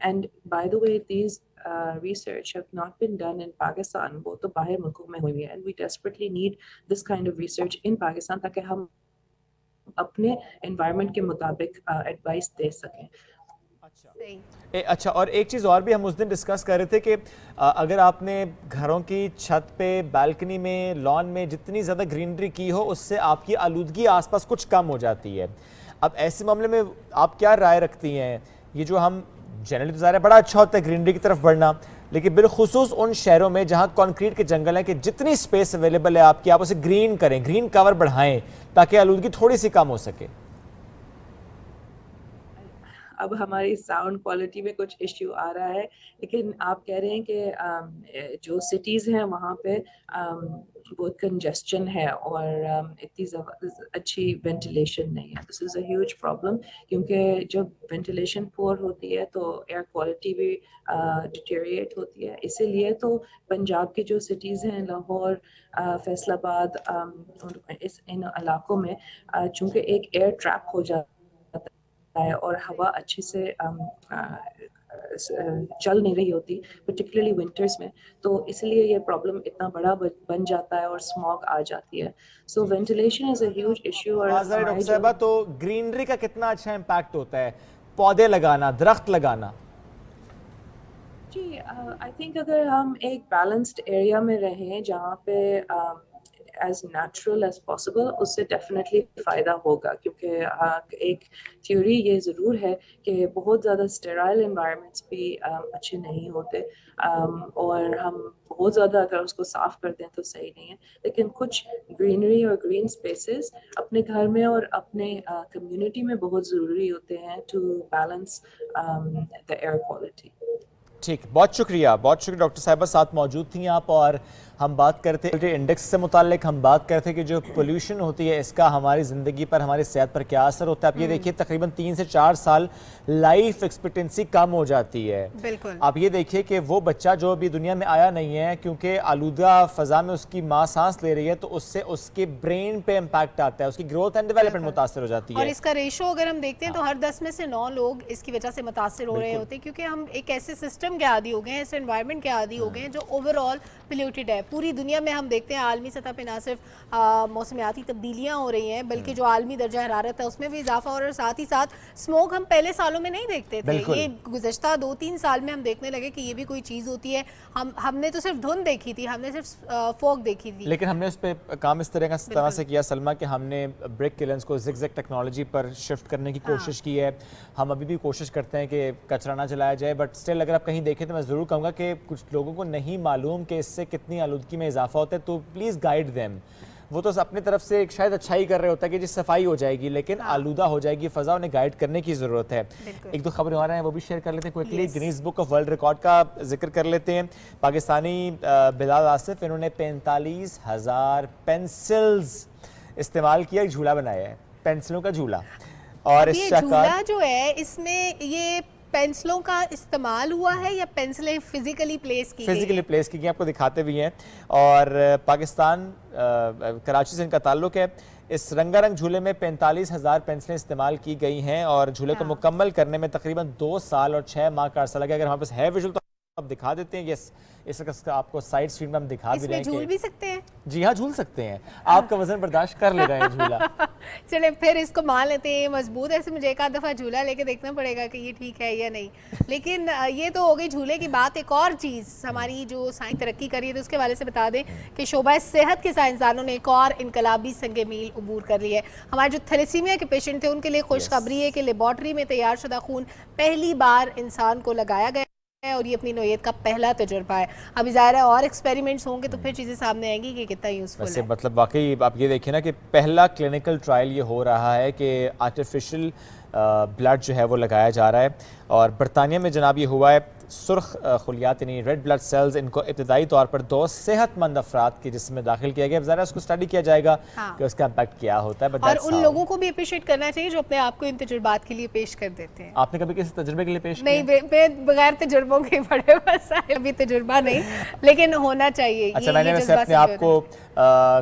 S7: and by the way these research have not been done in Pakistan وہ تو باہر ملکوں میں ہوئی ہے and we desperately need this kind of research in Pakistan تاکہ ہم اپنے انوائرمنٹ کے مطابق ایڈوائس دے سکیں
S2: اچھا اور ایک چیز اور بھی ہم اس دن ڈسکس کر رہے تھے کہ اگر آپ نے گھروں کی چھت پہ بالکنی میں لان میں جتنی زیادہ گرینری کی ہو اس سے آپ کی آلودگی آس پاس کچھ کم ہو جاتی ہے اب ایسے معاملے میں آپ کیا رائے رکھتی ہیں یہ جو ہم جنرلی تو ظاہر ہے بڑا اچھا ہوتا ہے گرینری کی طرف بڑھنا لیکن بالخصوص ان شہروں میں جہاں کانکریٹ کے جنگل ہیں کہ جتنی سپیس اویلیبل ہے آپ کی آپ اسے گرین کریں گرین کور بڑھائیں تاکہ آلودگی تھوڑی سی کم ہو سکے
S7: اب ہماری ساؤنڈ کوالٹی میں کچھ ایشو آ رہا ہے لیکن آپ کہہ رہے ہیں کہ جو سٹیز ہیں وہاں پہ بہت کنجسشن ہے اور اتنی اچھی وینٹیلیشن نہیں ہے دس از اے ہیوج پرابلم کیونکہ جب وینٹیلیشن پور ہوتی ہے تو ایئر کوالٹی بھی ڈیٹیریٹ ہوتی ہے اسی لیے تو پنجاب کی جو سٹیز ہیں لاہور فیصل آباد ان علاقوں میں چونکہ ایک ایئر ٹریپ ہو جاتا ہے اور ہوا اچھے سے چل نہیں رہی ہوتی پرٹیکولرلی ونٹرز میں تو اس لیے یہ پرابلم اتنا بڑا بن جاتا ہے اور اسموگ آ جاتی ہے so ventilation is a huge issue اور
S2: ڈاکٹر صاحبہ تو گرینری کا کتنا اچھا امپیکٹ ہوتا ہے پودے لگانا درخت لگانا
S7: جی آئی تھنک اگر ہم ایک بیلنسڈ ایریا میں رہیں جہاں پہ ایز نیچرل ایز پاسبل، اس سے ڈیفینیٹلی فائدہ ہوگا. کیونکہ ایک تھیوری یہ ضرور ہے کہ بہت زیادہ اسٹیرائل انوائرمنٹس بھی اچھے نہیں ہوتے، اور ہم بہت زیادہ اگر اس کو صاف کر دیں تو صحیح نہیں ہے. لیکن کچھ گرینری اور گرین اسپیسیز اپنے گھر میں اور اپنے کمیونٹی میں بہت ضروری ہوتے ہیں to balance the air quality.
S2: ٹھیک، بہت شکریہ ڈاکٹر صاحبہ، ساتھ موجود تھیں آپ. اور ہم بات کرتے انڈیکس سے متعلق، ہم بات کرتے کہ جو پولیوشن ہوتی ہے اس کا ہماری زندگی پر، ہماری صحت پر کیا اثر ہوتا ہے. آپ یہ دیکھیے تقریباً 3 سے 4 سال لائف ایکسپیکٹنسی کم ہو جاتی ہے.
S1: بالکل.
S2: آپ یہ دیکھیے کہ وہ بچہ جو ابھی دنیا میں آیا نہیں ہے، کیونکہ آلودہ فضا میں اس کی ماں سانس لے رہی ہے، تو اس سے اس کے برین پہ امپیکٹ آتا ہے، اس کی گروتھ اینڈ ڈیولپمنٹ متاثر ہو جاتی ہے.
S1: اور اس کا ریشو اگر ہم دیکھتے ہیں تو ہر 10 میں سے 9 لوگ اس کی وجہ سے متاثر ہو رہے ہوتے ہیں، کیونکہ ہم ایک ایسے سسٹم کے عادی ہو گئے ہیں، ایسے انوائرمنٹ کے عادی ہو گئے ہیں جو اوور آل پلیوٹیڈ ہے. پوری دنیا میں ہم دیکھتے ہیں عالمی سطح پہ نہ صرف موسمیاتی تبدیلیاں ہو رہی ہیں، بلکہ جو عالمی درجہ حرارت ہے اس میں بھی اضافہ ہو رہا ہے. ساتھ ہی ساتھ اسموک ہم پہلے سالوں میں نہیں دیکھتے تھے، یہ گزشتہ 2-3 سال میں ہم دیکھنے لگے کہ یہ بھی کوئی چیز ہوتی ہے. ہم نے تو صرف دھند دیکھی تھی، ہم نے صرف فوگ دیکھی تھی،
S2: لیکن ہم نے اس پہ کام اس طرح سے کیا سلمہ کہ ہم نے بریک کلنز کو زگ زگ ٹیکنالوجی پر شفٹ کرنے کی کوشش کی ہے. ہم ابھی بھی کوشش کرتے ہیں کہ کچرا نہ جلایا جائے، بٹ اسٹل اگر آپ کہیں دیکھیں تو میں ضرور کہوں گا کہ کچھ لوگوں کو نہیں معلوم کہ اس سے کتنی آلودگی میں اضافہ ہوتا ہے، تو پلیز گائیڈ دیم. وہ تو اپنی طرف سے ایک شاید اچھائی کر رہے ہوتا ہے کہ جی صفائی ہو جائے گی، لیکن آلودہ ہو جائے گی فضا، انہیں گائیڈ کرنے کی ضرورت ہے. 1-2 خبریں آ رہے ہیں وہ بھی شیئر کر لیتے ہیں quickly. Guinness book of world record کا ذکر کر لیتے ہیں. پاکستانی بلال آصف، انہوں نے 45,000 پینسلز استعمال کیا، ایک جھولا بنایا ہے، پینسلوں کا جھولا. اور اس
S1: جھولا جو ہے اس میں یہ پینسلوں کا استعمال ہوا ہے یا پینسلیں فزیکلی پلیس کی گئی؟
S2: فزیکلی پلیس کی گئی، آپ کو دکھاتے بھی ہیں. اور پاکستان کراچی سے ان کا تعلق ہے. اس رنگا رنگ جھولے میں 45,000 پینسلیں استعمال کی گئی ہیں، اور جھولے کو مکمل کرنے میں تقریباً 2 سال اور 6 ماہ کا عرصہ لگا. اگر ہمارے پاس ہے ویژول تو آپ دکھا دیتے ہیں. یس، اس وقت آپ کو سائڈ اسکرین میں ہم دکھا بھی رہے ہیں.
S1: جھول بھی سکتے ہیں؟
S2: جی ہاں، جھول سکتے ہیں. آپ کا وزن برداشت کر لے گا یہ جھولا.
S1: چلے پھر اس کو مان لیتے ہیں مضبوط. ایسے مجھے ایک آدھ دفعہ جھولا لے کے دیکھنا پڑے گا کہ یہ ٹھیک ہے یا نہیں. لیکن یہ تو ہو گئی جھولے کی بات. ایک اور چیز ہماری جو سائنس ترقی کری ہے تو اس کے حوالے سے بتا دیں کہ شعبہ صحت کے سائنسدانوں نے ایک اور انقلابی سنگ میل عبور کر لی ہے. ہمارے جو تھیلیسیمیا کے پیشنٹ تھے ان کے لیے خوشخبری ہے کہ لیبارٹری میں تیار شدہ خون پہلی بار انسان کو لگایا گیا، اور یہ اپنی نوعیت کا پہلا تجربہ ہے. ابھی ظاہر ہے اور ایکسپیریمنٹس ہوں گے تو پھر چیزیں سامنے آئیں گی کہ کتنا یوزفل ہے.
S2: مطلب واقعی آپ یہ دیکھیں نا کہ پہلا کلینکل ٹرائل یہ ہو رہا ہے کہ آرٹیفیشل بلڈ جو ہے وہ لگایا جا رہا ہے. اور برطانیہ میں جناب یہ ہوا ہے. سرخ خلیات یعنی ریڈ بلڈ سیلز، ان کو ابتدائی طور پر 2 صحت مند افراد کے جسم میں داخل کیا گیا. ذرا اس کو اسٹڈی کیا جائے گا کہ اس کا امپیکٹ کیا ہوتا ہے.
S1: اور ان لوگوں کو بھی اپریشیٹ کرنا چاہیے جو اپنے آپ کو ان تجربات کے لیے پیش کر دیتے ہیں.
S2: آپ نے کبھی کسی تجربے کے لیے پیش کیا؟
S1: نہیں، بغیر تجربوں کے بڑے مسائل. ابھی تجربہ نہیں، لیکن ہونا چاہیے.
S2: اچھا، میں نے ویسے اپنے آپ کو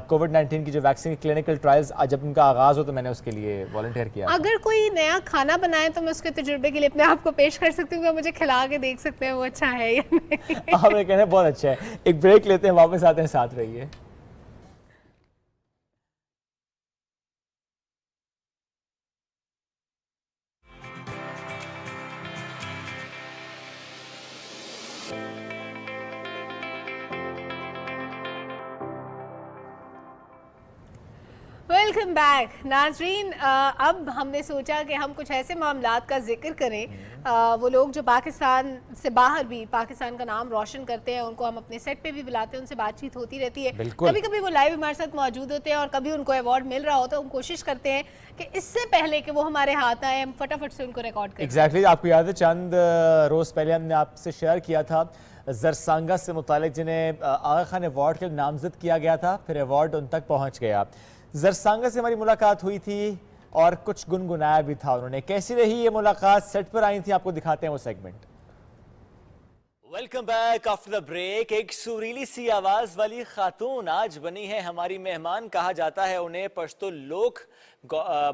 S2: کووڈ-19 کی جو ویکسین کلینکل ٹرائلز جب ان کا آغاز ہو تو میں نے اس کے لیے والنٹیئر کیا.
S1: اگر کوئی نیا کھانا بنائے تو میں اس کے تجربے کے لیے اپنے آپ کو پیش کر سکتی ہوں، مجھے کھلا کے دیکھ سکتے ہیں وہ اچھا ہے یا نہیں.
S2: آپ نے کہنا بہت اچھا ہے. ایک بریک لیتے ہیں، واپس آتے ہیں، ساتھ رہیے.
S1: ویلکم بیک ناظرین. اب ہم نے سوچا کہ ہم کچھ ایسے معاملات کا ذکر کریں، وہ لوگ جو پاکستان سے باہر بھی پاکستان کا نام روشن کرتے ہیں، ان کو ہم اپنے سیٹ پہ بھی بلاتے ہیں، ان سے بات چیت ہوتی رہتی ہے. کبھی کبھی وہ لائیو ہمارے ساتھ موجود ہوتے ہیں اور کبھی ان کو ایوارڈ مل رہا ہوتا ہے. ہم کوشش کرتے ہیں کہ اس سے پہلے کہ وہ ہمارے ہاتھ آئے ہم فٹافٹ سے ان کو ریکارڈ کریں.
S2: ایگزیکٹلی. آپ کو یاد ہے چند روز پہلے ہم نے آپ سے شیئر کیا تھا زرسانگا سے متعلق، جنہیں آغا خان ایوارڈ کے نامزد کیا گیا تھا، پھر ایوارڈ ان تک پہنچ گیا. زرسانگا سے ہماری ملاقات ہوئی تھی اور کچھ گنگنایا بھی تھا انہوں نے. کیسی رہی یہ ملاقات؟ سیٹ پر آئی تھی، آپ کو دکھاتے ہیں وہ segment. Welcome back after the break. ایک سریلی سی آواز والی خاتون آج بنی ہے ہماری مہمان. کہا جاتا ہے انہیں پشتو لوک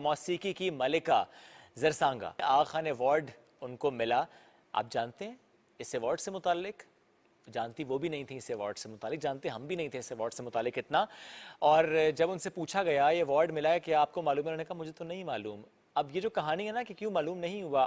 S2: موسیقی کی ملکہ زرسانگا. آغا خان ایوارڈ ان کو ملا. آپ جانتے ہیں اس ایوارڈ سے متعلق؟ جانتی وہ بھی نہیں تھی اس ایوارڈ سے متعلق، جانتے ہم بھی نہیں تھے اس ایوارڈ سے متعلق اتنا. اور جب ان سے پوچھا گیا یہ ایوارڈ ملا ہے کہ آپ کو معلوم ہے، انہوں نے کہا مجھے تو نہیں معلوم. اب یہ جو کہانی ہے نا کہ کیوں معلوم نہیں ہوا،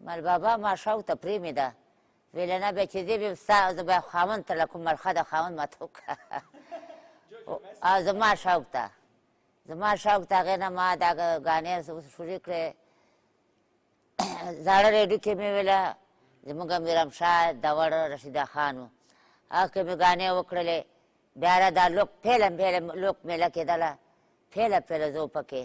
S8: مال بابا ما شوق ته پرېمې ده ویله نه بیا چې دی بیا ستا زه به خاوند ته له کوم مرخه د خاوند ماته وکړه او زما شوق ته هغې نه ما دا ګانې شروع کړې زاړه ریډیو کې مې ویله زموږ میرم شاه دور رشیده خان و هغه کې مې ګانې وکړلې بیا دا لوک فلم لوک میله کېدله فعله زه پکې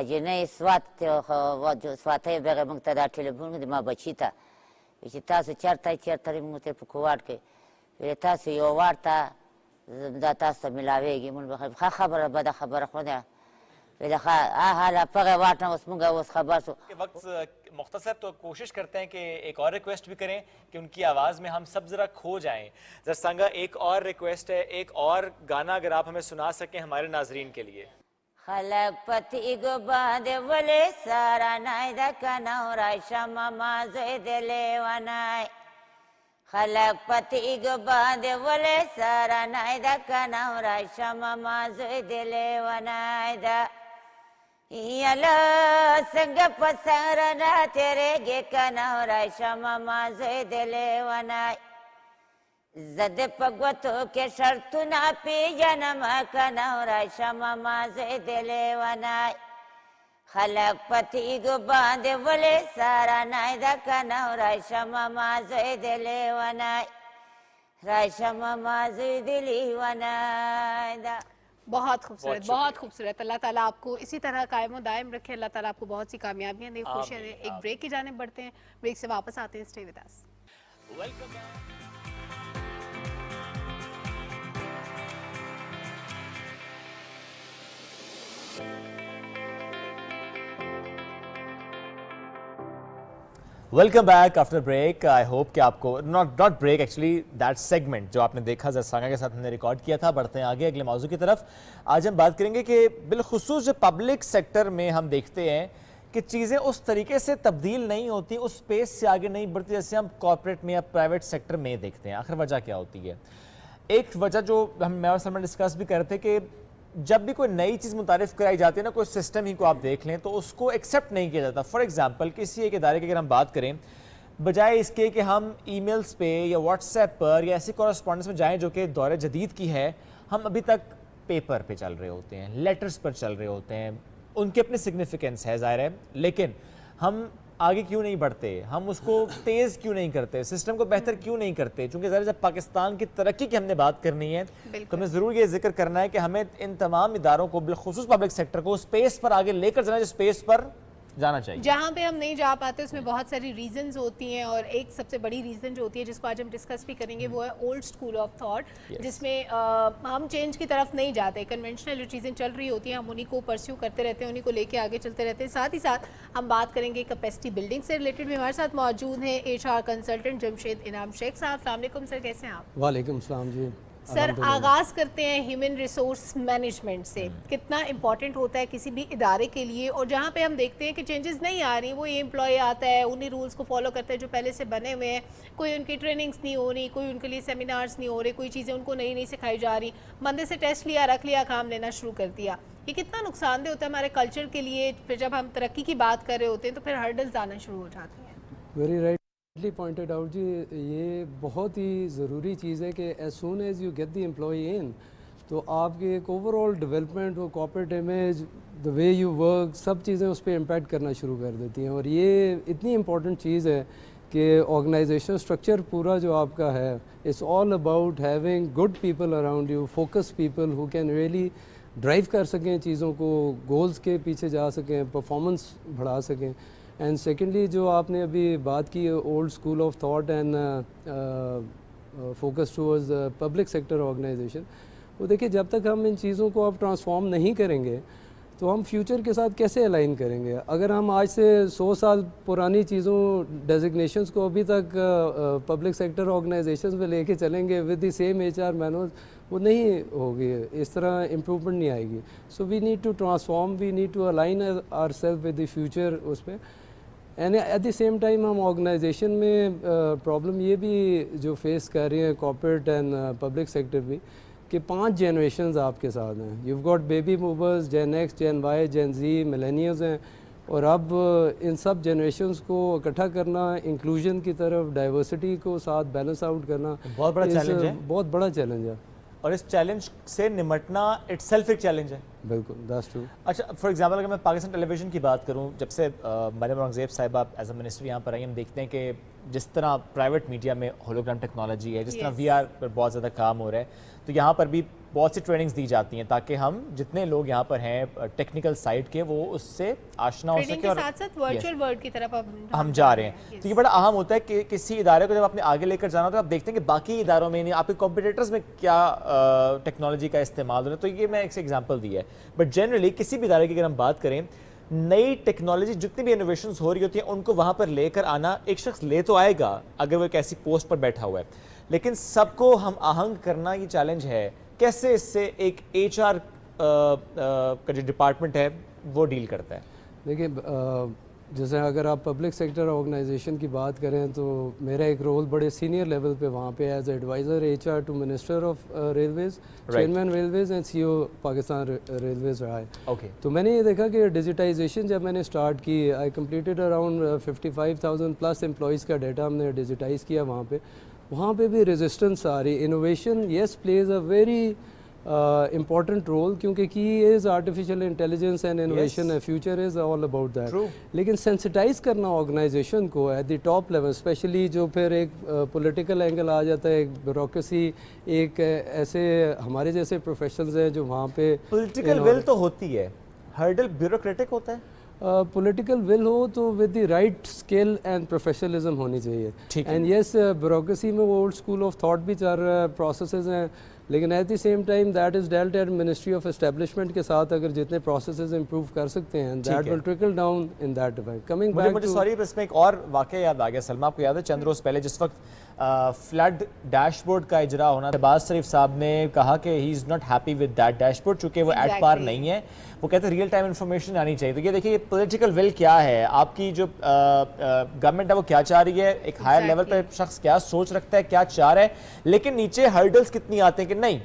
S8: اجنه سوات و سواتای بغه موږ ته دا ټلیفون د ما بچی ته چې تاسو چرته موږ ته په کوواټ کې ویل تاسو یو وار ته دا تاسو ته ملاویږي موږ به ښه خبره بده خبره خو نه ویل ښه حالا پغه واټ نه اوس موږ اوس خبر شو
S2: وقت مختصر تو کوشش کرتے ہیں کہ ایک اور ریکویسٹ بھی کریں کہ ان کی آواز میں ہم سب ذرا کھو جائیں. زرسانگا ایک اور ریکویسٹ ہے, ایک اور گانا اگر آپ ہمیں سنا سکیں ہمارے ناظرین کے لیے.
S8: خلق پتی گو باند ولی سارا نای دا کنو رای شما مازوی دلی ونای خلق پتی گو باند ولی سارا نای دا کنو رای شما مازوی دلی ونای دا یلا سنگ پسنگ رنا تیرے گے کنو رای شما مازوی دلی ونای زد پگوتو کے شرطو نا پی جنم کنو رای شما مازوی دلی ونای خلق پتی گو باند ولی سارا نای دا کنو رای شما مازوی دلی ونای رای شما مازوی دلی ونای دا.
S1: بہت خوبصورت, بہت خوبصورت. اللہ تعالیٰ آپ کو اسی طرح قائم و دائم رکھے. اللہ تعالیٰ آپ کو بہت سی کامیابیاں دے, خوشیاں دے. ایک بریک کی جانب بڑھتے ہیں, بریک سے واپس آتے ہیں. Stay with us.
S2: Welcome back after break. I hope کہ آپ کو not break actually that segment جو آپ نے دیکھا زرسانگا کے ساتھ ہم نے ریکارڈ کیا تھا. بڑھتے ہیں آگے اگلے موضوع کی طرف. آج ہم بات کریں گے کہ بالخصوص جو پبلک سیکٹر میں ہم دیکھتے ہیں کہ چیزیں اس طریقے سے تبدیل نہیں ہوتی, اس سپیس سے آگے نہیں بڑھتی جیسے ہم کارپوریٹ میں یا پرائیویٹ سیکٹر میں دیکھتے ہیں. آخر وجہ کیا ہوتی ہے؟ ایک وجہ جو میں اور سلمان ڈسکس بھی کر رہے تھے کہ جب بھی کوئی نئی چیز متعارف کرائی جاتی ہے نا, کوئی سسٹم ہی کو آپ دیکھ لیں تو اس کو ایکسیپٹ نہیں کیا جاتا. فار ایگزامپل کسی ایک ادارے کی اگر ہم بات کریں, بجائے اس کے کہ ہم ای میلز پہ یا واٹس ایپ پر یا ایسی کورسپونڈنس میں جائیں جو کہ دور جدید کی ہے, ہم ابھی تک پیپر پہ چل رہے ہوتے ہیں, لیٹرز پر چل رہے ہوتے ہیں. ان کی اپنی سگنیفیکنس ہے ظاہر ہے, لیکن ہم آگے کیوں نہیں بڑھتے, ہم اس کو تیز کیوں نہیں کرتے, سسٹم کو بہتر کیوں نہیں کرتے؟ چونکہ ظاہر جب پاکستان کی ترقی کی ہم نے بات کرنی ہے تو ہمیں ضرور یہ ذکر کرنا ہے کہ ہمیں ان تمام اداروں کو بالخصوص پبلک سیکٹر کو اسپیس پر آگے لے کر جانا ہے, جو اسپیس پر جانا چاہیے. جہاں
S1: پہ ہم نہیں جا پاتے اس میں بہت ساری ریزنز ہوتی ہیں, اور ایک سب سے بڑی ریزن جو ہوتی ہے جس کو آج ہم ڈسکس بھی کریں گے وہ ہے اولڈ اسکول آف تھاٹ, جس میں ہم چینج کی طرف نہیں جاتے. کنونشنل جو چیزیں چل رہی ہوتی ہیں ہم انہیں کو پرسیو کرتے رہتے ہیں, انہیں کو لے کے آگے چلتے رہتے ہیں. ساتھ ہی ساتھ ہم بات کریں گے کیپیسٹی بلڈنگ سے ریلیٹڈ بھی. ہمارے ساتھ موجود ہیں ایچ آر کنسلٹنٹ جمشید انعام شیخ صاحب. السلام علیکم سر, کیسے ہیں آپ؟
S9: وعلیکم السلام جی.
S1: سر آغاز کرتے ہیں ہیومن ریسورس مینجمنٹ سے. کتنا امپورٹنٹ ہوتا ہے کسی بھی ادارے کے لیے, اور جہاں پہ ہم دیکھتے ہیں کہ چینجز نہیں آ رہی, وہ یہ امپلائی آتا ہے انہی رولز کو فالو کرتا ہے جو پہلے سے بنے ہوئے ہیں, کوئی ان کی ٹریننگز نہیں ہو رہی, کوئی ان کے لیے سیمینارز نہیں ہو رہے, کوئی چیزیں ان کو نئی سکھائی جا رہی, بندے سے ٹیسٹ لیا, رکھ لیا, کام لینا شروع کر دیا. یہ کتنا نقصان دہ ہوتا ہے ہمارے کلچر کے لیے؟ پھر جب ہم ترقی کی بات کر رہے ہوتے ہیں تو پھر ہرڈلز آنا شروع ہو جاتے ہیں.
S9: Very rightly pointed out ji. یہ بہت ہی ضروری چیز ہے کہ as soon as you get the employee in, تو آپ کی ایک اوور آل ڈیولپمنٹ, وہ corporate image, the way you work, سب چیزیں اس پہ امپیکٹ کرنا شروع کر دیتی ہیں. اور یہ اتنی امپورٹنٹ چیز ہے کہ آرگنائزیشن اسٹرکچر پورا جو آپ کا ہے, it's all about having good people around you, focus people who can really drive کر سکیں چیزوں کو, گولز کے پیچھے جا سکیں, پرفارمنس بڑھا سکیں. اینڈ سیکنڈلی جو آپ نے ابھی بات کی old school of thought and focus towards public sector organization, وہ دیکھیں جب تک ہم ان چیزوں کو آپ ٹرانسفارم نہیں کریں گے تو ہم فیوچر کے ساتھ کیسے الائن کریں گے؟ اگر ہم آج سے 100 سال پرانی چیزوں ڈیزگنیشنز کو ابھی تک پبلک سیکٹر آرگنائزیشنز میں لے کے چلیں گے with the same H R menus, وہ نہیں ہوگی, اس طرح امپروومنٹ نہیں آئے گی. So we need to transform, we need to align ourself with the future اس پہ. And at the same time ہم آرگنائزیشن میں پرابلم یہ بھی جو فیس کر رہے ہیں کارپوریٹ اینڈ پبلک سیکٹر بھی, کہ 5 جنریشنز آپ کے ساتھ ہیں. You got baby boomers, gen X, gen Y, gen Z, millennials ہیں, اور اب ان سب جنریشنز کو اکٹھا کرنا, انکلوژن کی طرف, ڈائیورسٹی کو ساتھ بیلنس آؤٹ کرنا
S2: بہت بڑا چیلنج ہے.
S9: بہت بڑا چیلنج ہے,
S2: اور اس چیلنج سے نمٹنا اٹ سیلف ایک چیلنج ہے.
S9: بالکل, دیٹس ٹرو.
S2: اچھا فار ایگزامپل اگر میں پاکستان ٹیلی ویژن کی بات کروں, جب سے مریم اورنگزیب صاحبہ ایز اے منسٹر یہاں پر آئی, ہم دیکھتے ہیں کہ جس طرح پرائیویٹ میڈیا میں ہولوگرام ٹیکنالوجی ہے, جس طرح وی آر پر بہت زیادہ کام ہو رہا ہے, تو یہاں پر بھی بہت سی ٹریننگز دی جاتی ہیں تاکہ ہم جتنے لوگ یہاں پر ہیں ٹیکنیکل سائڈ کے وہ اس سے آشنا ہو سکے, اور
S1: ساتھ ساتھ ورچوئل ورلڈ کی طرف
S2: ہم جا رہے ہیں. تو یہ بڑا اہم ہوتا ہے کہ کسی ادارے کو جب آپ نے آگے لے کر جانا تو آپ دیکھتے ہیں کہ باقی اداروں میں نہیں, آپ کے کمپیٹیٹرز میں کیا ٹیکنالوجی کا استعمال ہو رہا ہے. تو یہ میں ایک ایگزامپل دی ہے. بٹ جنرلی کسی بھی ادارے کی اگر ہم بات کریں, نئی ٹیکنالوجی جتنی بھی انوویشنز ہو رہی ہوتی ہیں ان کو وہاں پر لے کر آنا, ایک شخص لے تو آئے گا اگر وہ ایک ایسی پوسٹ پر بیٹھا ہوا ہے, لیکن سب کو ہم آہنگ کرنا یہ چیلنج ہے. کیسے اس سے ایک ایچ آر کا جو ڈپارٹمنٹ ہے وہ ڈیل کرتا ہے؟
S9: دیکھیں جیسے اگر آپ پبلک سیکٹر آرگنائزیشن کی بات کریں تو میرا ایک رول بڑے سینئر لیول پہ وہاں پہ as advisor H R to minister of railways, chairman railways and C O Pakistan railways رہا ہے. تو میں نے یہ دیکھا کہ ڈیجیٹائزیشن جب میں نے اسٹارٹ کی, آئی کمپلیٹڈ اراؤنڈ 55,000 پلس امپلائیز کا ڈیٹا ہم نے ڈیجیٹائز کیا وہاں پہ بھی ریزسٹنس آ رہی. Innovation yes please a very important role, کیونکہ کی is artificial intelligence and innovation, future is all about that. لیکن سینسٹائز کرنا آرگنائزیشن کو at the top level, especially جو پھر ایک پولیٹیکل اینگل آ جاتا ہے, ایک بیوروکریسی, ایک ایسے ہمارے جیسے پروفیشنلز ہیں جو وہاں پہ
S2: پولیٹیکل ول تو ہوتی ہے, ہرڈل بیوروکریٹک ہوتا ہے.
S9: پولیٹیکل ول ہو تو with the right skill and professionalism ہونی چاہیے. اینڈ یس بیوروکریسی میں وہ اولڈ اسکول آف تھاٹ بھی چل رہا ہے, پروسیسز ہیں, لیکن at the same time that is dealt at ministry of establishment کے ساتھ اگر جتنے پروسیسز امپروو کر سکتے ہیں that will trickle down in that effect. Coming back
S2: مجھے سوری بس میں ایک اور واقعہ یاد آ گیا سلمہ, آپ کو یاد ہے چند روز پہلے جس وقت فلڈ ڈیش بورڈ کا اجرا ہونا, شہباز شریف صاحب نے کہا کہ he is not happy with that dashboard چونکہ وہ ایٹ پار نہیں ہے, وہ کہتے ہیں ریئل ٹائم انفارمیشن آنی چاہیے. تو یہ دیکھیے یہ پولیٹیکل ول کیا ہے, آپ کی جو گورنمنٹ ہے وہ کیا چاہ رہی ہے, ایک ہائر لیول پہ شخص کیا سوچ رکھتا ہے, کیا چاہ رہا ہے, لیکن نیچے ہرڈلز کتنی آتے ہیں کہ نہیں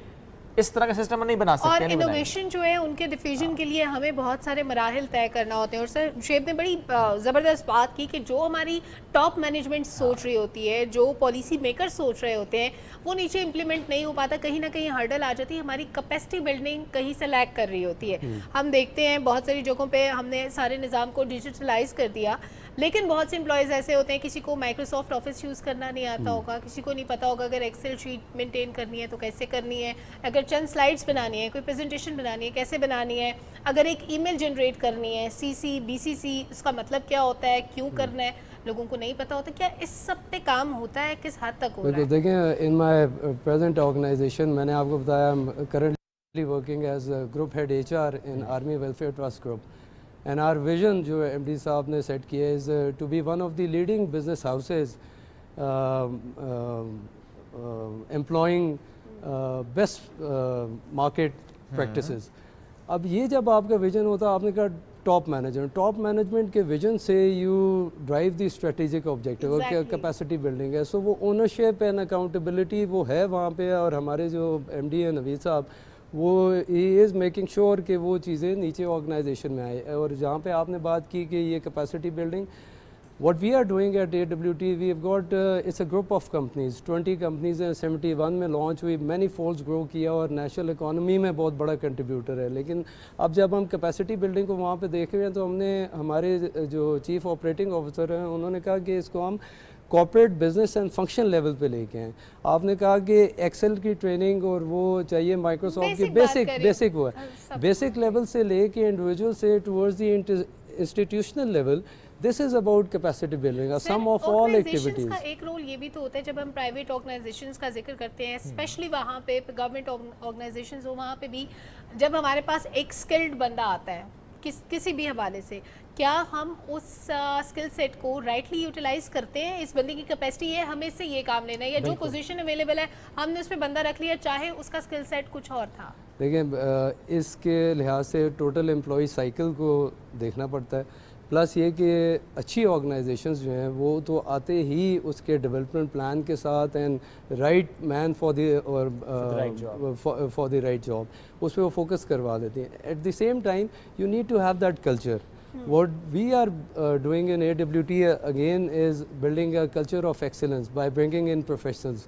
S2: اس طرح کا سسٹم نہیں بنا سکتے.
S1: اور انوویشن جو ہے ان کے ڈیفیوژن کے لیے ہمیں بہت سارے مراحل طے کرنا ہوتے ہیں. اور سر شعیب نے بڑی زبردست بات کی کہ جو ہماری ٹاپ مینجمنٹ سوچ رہی ہوتی ہے, جو پالیسی میکر سوچ رہے ہوتے ہیں, وہ نیچے امپلیمنٹ نہیں ہو پاتا, کہیں نہ کہیں ہرڈل آ جاتی ہے. ہماری کیپیسٹی بلڈنگ کہیں سے لیک کر رہی ہوتی ہے. ہم دیکھتے ہیں بہت ساری جگہوں پہ ہم نے سارے نظام کو ڈیجیٹلائز کر دیا, لیکن بہت سے امپلائیز ایسے ہوتے ہیں کسی کو مائکروسافٹ آفس یوز کرنا نہیں آتا ہوگا, کسی کو نہیں پتا ہوگا اگر ایکسل شیٹ مینٹین کرنی ہے تو کیسے کرنی ہے, اگر چند سلائڈز بنانی ہے, کوئی پریزنٹیشن بنانی ہے کیسے بنانی ہے, اگر ایک ای میل جنریٹ کرنی ہے, سی سی بی سی سی اس کا مطلب کیا ہوتا ہے, کیوں کرنا ہے, لوگوں کو نہیں پتا ہوتا. کیا اس سب پہ کام ہوتا ہے, کس حد تک ہو رہا ہے؟
S9: دیکھیں ان مائی پریزنٹ آرگنائزیشن میں نے آپ کو بتایا currently working as group head H R in army welfare trust group. And our vision جو ایم ڈی صاحب نے سیٹ کیا is to be one of the leading business houses employing best market practices. اب یہ جب آپ کا vision ہوتا ہے, آپ نے کہا ٹاپ مینجمنٹ کے ویژن سے you drive the strategic objective اور کیپیسٹی بلڈنگ ہے. سو وہ اونرشپ اینڈ اکاؤنٹیبلٹی وہ ہے وہاں پہ, اور ہمارے جو ایم ڈی ہیں نوید صاحب وہ ہی از میکنگ شیور کہ وہ چیزیں نیچے آرگنائزیشن میں آئے. اور جہاں پہ آپ نے بات کی کہ یہ capacity building, what we are doing at AWT, we have got it's a group of companies, 20 companies ہیں, 71 میں لانچ ہوئی, مینی فولڈز گرو کیا اور نیشنل اکانومی میں بہت بڑا کنٹریبیوٹر ہے. لیکن اب جب ہم کیپیسٹی بلڈنگ کو وہاں پہ دیکھ رہے ہیں تو ہم نے ہمارے جو چیف آپریٹنگ آفیسر ہیں انہوں نے کہا کہ اس کو ہم corporate business and function level پہ لے کے ہیں. آپ نے کہا کہ ایکسل کی ٹریننگ اور وہ چاہیے مائکروسافٹ کی بیسک وہ ہے, بیسک لیول سے لے کے انڈیویجول سے towards the institutional level. This is about capacity building, some of all activities.
S1: کا ایک رول یہ بھی تو ہوتا ہے جب ہم پرائیویٹ آرگنائزیشنز کا ذکر کرتے ہیں, اسپیشلی وہاں پہ گورنمنٹ آرگنائزیشنز ہو, وہاں پہ بھی جب ہمارے پاس ایک اسکلڈ بندہ آتا ہے کسی بھی حوالے سے, کیا ہم اس اسکل سیٹ کو رائٹلی یوٹیلائز کرتے ہیں؟ اس بندے کی کیپیسٹی ہے, ہمیں اس سے یہ کام لینا ہے, یا جو پوزیشن اویلیبل ہے ہم نے اس پہ بندہ رکھ لیا چاہے اس کا اسکل سیٹ کچھ اور تھا.
S9: دیکھیں اس کے لحاظ سے ٹوٹل امپلائی سائیکل کو دیکھنا پڑتا ہے, پلس یہ کہ اچھی آرگنائزیشنز جو ہیں وہ تو آتے ہی اس کے ڈیولپمنٹ پلان کے ساتھ and right man for the right job اس پہ وہ فوکس کروا دیتی ہیں. At the same time you need to have that culture. What we are doing in AWT again is building a culture of excellence by bringing in professionals,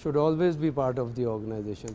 S9: should always be part of the organization.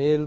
S9: male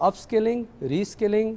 S9: Upskilling, reskilling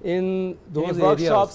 S9: in those
S2: workshops,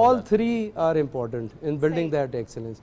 S9: all three are important in building that excellence.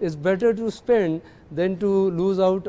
S9: it's better to spend than to lose out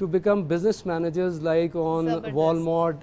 S9: to become business managers like on Walmart,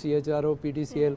S9: CHRO PTCL,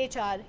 S1: HR,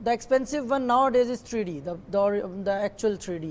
S10: The expensive one nowadays is 3D, the actual 3D,